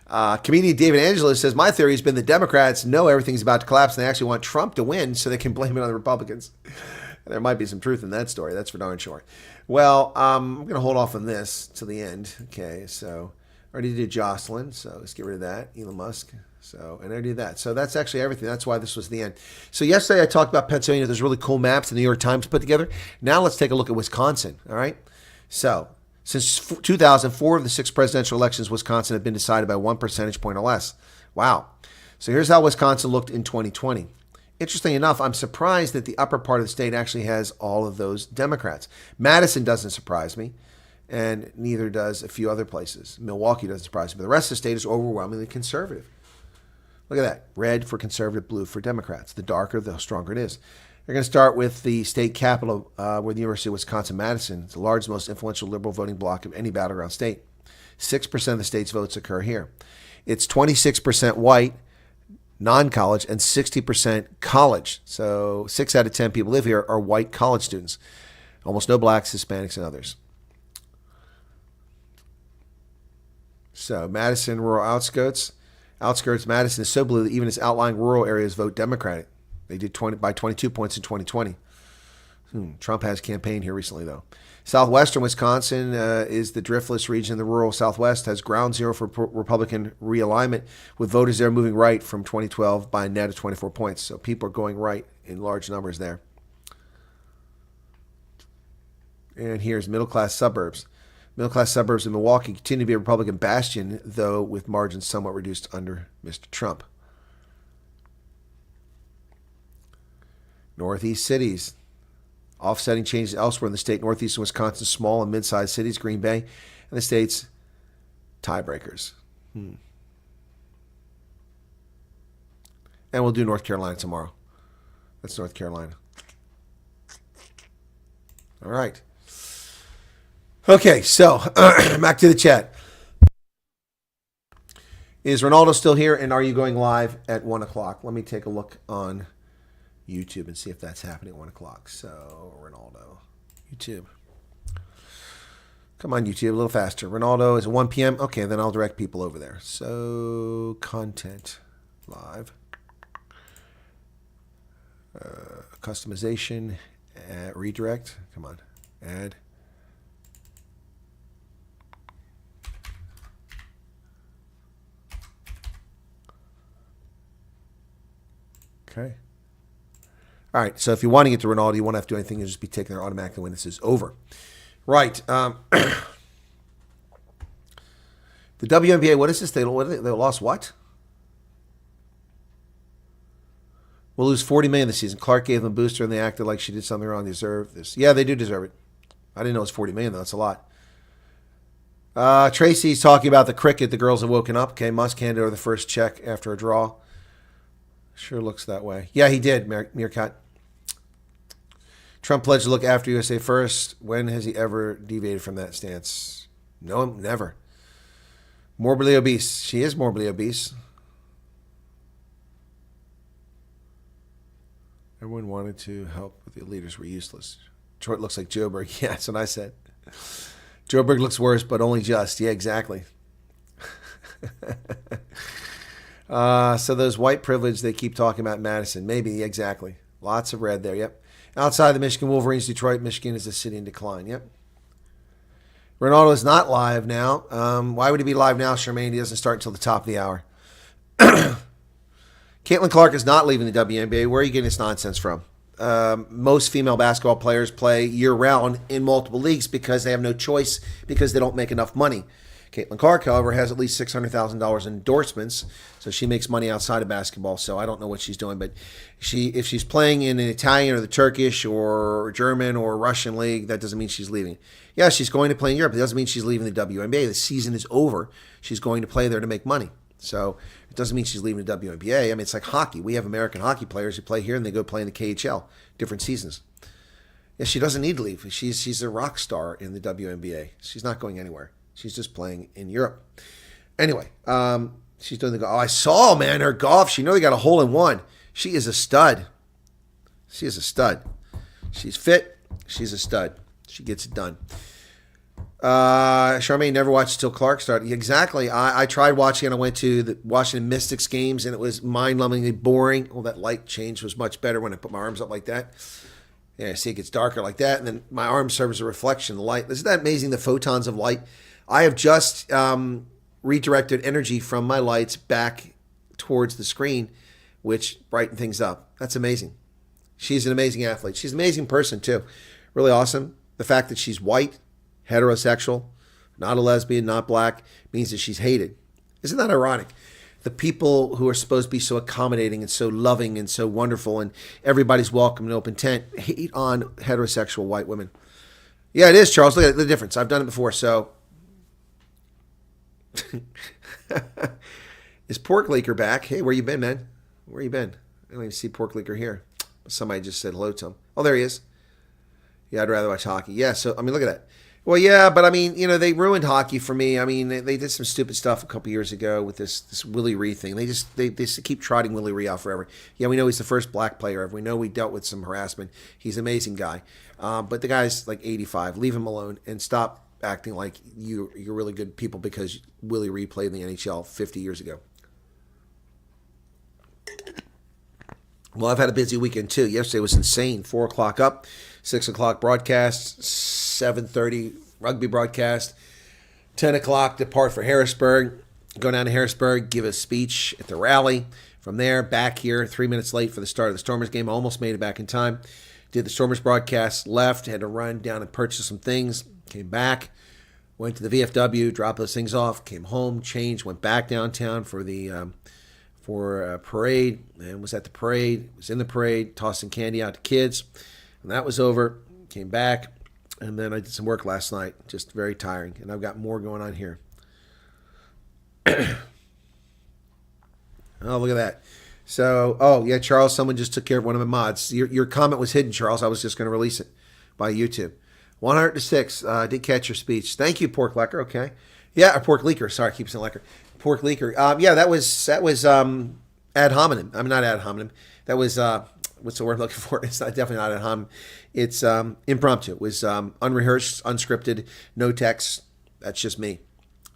Comedian David Angelo says, my theory has been the Democrats know everything's about to collapse and they actually want Trump to win so they can blame it on the Republicans. There might be some truth in that story. That's for darn sure. Well, I'm going to hold off on this till the end. Okay, so I already did Jocelyn, so let's get rid of that. Elon Musk. So, and I did that. So that's actually everything. That's why this was the end. So yesterday I talked about Pennsylvania. There's really cool maps the New York Times put together. Now let's take a look at Wisconsin. All right. So since 2004 of the 6 presidential elections, Wisconsin had been decided by 1 percentage point or less. Wow. So here's how Wisconsin looked in 2020. Interesting enough, I'm surprised that the upper part of the state actually has all of those Democrats. Madison doesn't surprise me. and neither does a few other places. Milwaukee doesn't surprise me, but the rest of the state is overwhelmingly conservative. Look at that. Red for conservative, blue for Democrats. The darker, the stronger it is. They're going to start with the state capital, where the University of Wisconsin-Madison is the largest, most influential liberal voting bloc of any battleground state. 6% of the state's votes occur here. It's 26% white, non-college, and 60% college. So 6 out of 10 people live here are white college students. Almost no blacks, Hispanics, and others. So Madison rural outskirts. Madison is so blue that even its outlying rural areas vote Democratic. They did by 22 points in 2020. Trump has campaigned here recently, though. Southwestern Wisconsin is the driftless region in the rural Southwest, has ground zero for Republican realignment, with voters there moving right from 2012 by a net of 24 points. So people are going right in large numbers there. And here's middle-class suburbs. Middle-class suburbs in Milwaukee continue to be a Republican bastion, though with margins somewhat reduced under Mr. Trump. Northeast cities. Offsetting changes elsewhere in the state. Northeastern Wisconsin, small and mid-sized cities, Green Bay, and the state's tiebreakers. And we'll do North Carolina tomorrow. That's North Carolina. All right. Okay, so back to the chat. Is Ronaldo still here, and are you going live at 1 o'clock? Let me take a look on YouTube and see if that's happening at 1 o'clock. So, Ronaldo, YouTube. Come on, YouTube, a little faster. Ronaldo is at 1 p.m. Okay, then I'll direct people over there. So, content, live. Customization, redirect. Come on, add. Okay. All right, so if you want to get to Ronaldo, you won't have to do anything. You'll just be taken there automatically when this is over. Right. The WNBA, what is this? They lost what? We'll lose $40 million this season. Clark gave them a booster, and they acted like she did something wrong. They deserve this. Yeah, they do deserve it. I didn't know it was $40 million, though. That's a lot. Tracy's talking about the cricket. The girls have woken up. Okay, Musk handed over the first check after a draw. Sure looks that way. Yeah, he did, Meerkat. Trump pledged to look after USA first. When has he ever deviated from that stance? No, never. Morbidly obese. She is morbidly obese. Everyone wanted to help, but the leaders were useless. Detroit looks like Joburg. Yeah, that's what I said. Joburg looks worse, but only just. Yeah, exactly. So those white privilege they keep talking about in Madison. Maybe, exactly. Lots of red there, yep. Outside the Michigan Wolverines, Detroit, Michigan is a city in decline, yep. Ronaldo is not live now. Why would he be live now, Charmaine? He doesn't start until the top of the hour. Caitlin Clark is not leaving the WNBA. Where are you getting this nonsense from? Most female basketball players play year-round in multiple leagues because they have no choice because they don't make enough money. Caitlin Clark, however, has at least $600,000 in endorsements, so she makes money outside of basketball. So I don't know what she's doing, but if she's playing in an Italian or the Turkish or German or Russian league, that doesn't mean she's leaving. Yeah, she's going to play in Europe. It doesn't mean she's leaving the WNBA. The season is over. She's going to play there to make money. So it doesn't mean she's leaving the WNBA. I mean, it's like hockey. We have American hockey players who play here and they go play in the KHL, different seasons. Yeah, she doesn't need to leave. She's a rock star in the WNBA. She's not going anywhere. She's just playing in Europe. Anyway, she's doing the golf. Oh, I saw, man, her golf. She nearly got a hole in one. She is a stud. She is a stud. She's fit. She's a stud. She gets it done. Charmaine never watched till Clark started. Exactly. I tried watching and I went to the Washington Mystics games and it was mind-numbingly boring. Well, that light change was much better when I put my arms up like that. Yeah, see it gets darker like that, and then my arm serves as a reflection of the light. Isn't that amazing, the photons of light? I have just redirected energy from my lights back towards the screen, which brighten things up. That's amazing. She's an amazing athlete. She's an amazing person, too. Really awesome. The fact that she's white, heterosexual, not a lesbian, not black, means that she's hated. Isn't that ironic? The people who are supposed to be so accommodating and so loving and so wonderful and everybody's welcome and open tent hate on heterosexual white women. Yeah, it is, Charles. Look at the difference. I've done it before, so. Is Pork Leaker back? Hey, where you been, man? Where you been? I don't even see Pork Leaker here. Somebody just said hello to him. Oh, there he is. Yeah, I'd rather watch hockey. Yeah, so, I mean, look at that. Well, yeah, but I mean, you know, they ruined hockey for me. I mean, they did some stupid stuff a couple years ago with this Willie Ree thing. They just keep trotting Willie Ree out forever. Yeah, we know he's the first black player ever. We know we dealt with some harassment. He's an amazing guy. But the guy's like 85. Leave him alone and stop acting like you're really good people because Willie Ree played in the NHL 50 years ago. Well, I've had a busy weekend too. Yesterday was insane. 4 o'clock up, 6 o'clock broadcast, 7:30 rugby broadcast, 10 o'clock depart for Harrisburg. Go down to Harrisburg, give a speech at the rally. From there, back here, 3 minutes late for the start of the Stormers game. Almost made it back in time. Did the Stormers broadcast, left, had to run down and purchase some things. Came back, went to the VFW, dropped those things off, came home, changed, went back downtown for the parade, and was at the parade, was in the parade, tossing candy out to kids. And that was over, came back, and then I did some work last night, just very tiring. And I've got more going on here. Oh, look at that. So, oh, yeah, Charles, someone just took care of one of my mods. Your comment was hidden, Charles. I was just going to release it by YouTube. 100-6. Did catch your speech. Thank you, Pork Lecker. Okay. Yeah, or Pork Leaker. Sorry, I keep saying Lecker. Pork Leaker. Yeah, that was ad hominem. I mean, not ad hominem. That was, what's the word I'm looking for? It's not, definitely not ad hominem. It's impromptu. It was unrehearsed, unscripted, no text. That's just me.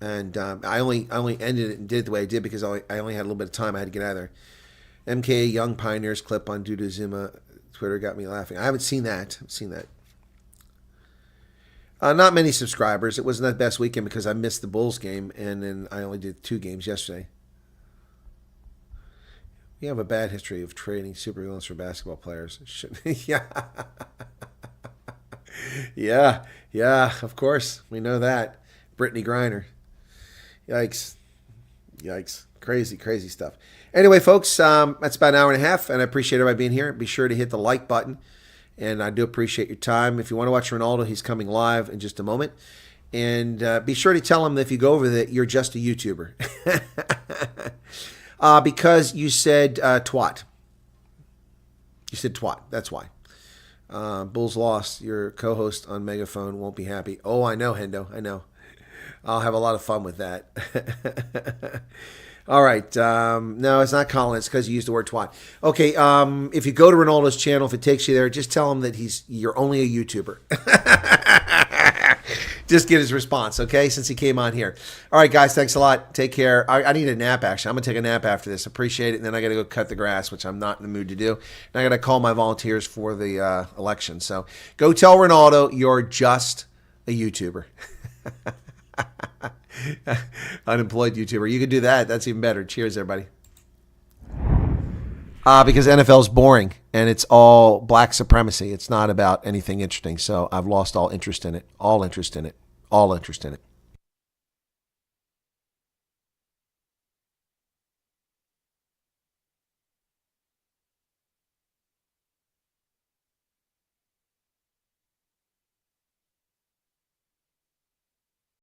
And I only ended it and did it the way I did because I only had a little bit of time. I had to get out of there. MK Young Pioneers clip on Duda Zuma Twitter got me laughing. I haven't seen that. Not many subscribers. It wasn't that best weekend because I missed the Bulls game, and then I only did 2 games yesterday. We have a bad history of trading supervillains for basketball players. Yeah, of course. We know that. Brittany Griner. Yikes. Crazy stuff. Anyway, folks, that's about an hour and a half, and I appreciate everybody being here. Be sure to hit the like button, and I do appreciate your time. If you want to watch Ronaldo, he's coming live in just a moment. And be sure to tell him that if you go over that, you're just a YouTuber. Because you said twat. You said twat. That's why. Bulls lost. Your co-host on Megaphone won't be happy. Oh, I know, Hendo. I know. I'll have a lot of fun with that. All right. No, it's not Colin. It's because you used the word twat. Okay. If you go to Ronaldo's channel, if it takes you there, just tell him that you're only a YouTuber. Just get his response, okay, since he came on here. All right, guys, thanks a lot. Take care. I need a nap, actually. I'm going to take a nap after this. Appreciate it. And then I got to go cut the grass, which I'm not in the mood to do. And I got to call my volunteers for the election. So go tell Ronaldo you're just a YouTuber. Unemployed YouTuber. You can do that. That's even better. Cheers, everybody. Because NFL's boring, and it's all black supremacy. It's not about anything interesting. So I've lost all interest in it. All interest in it.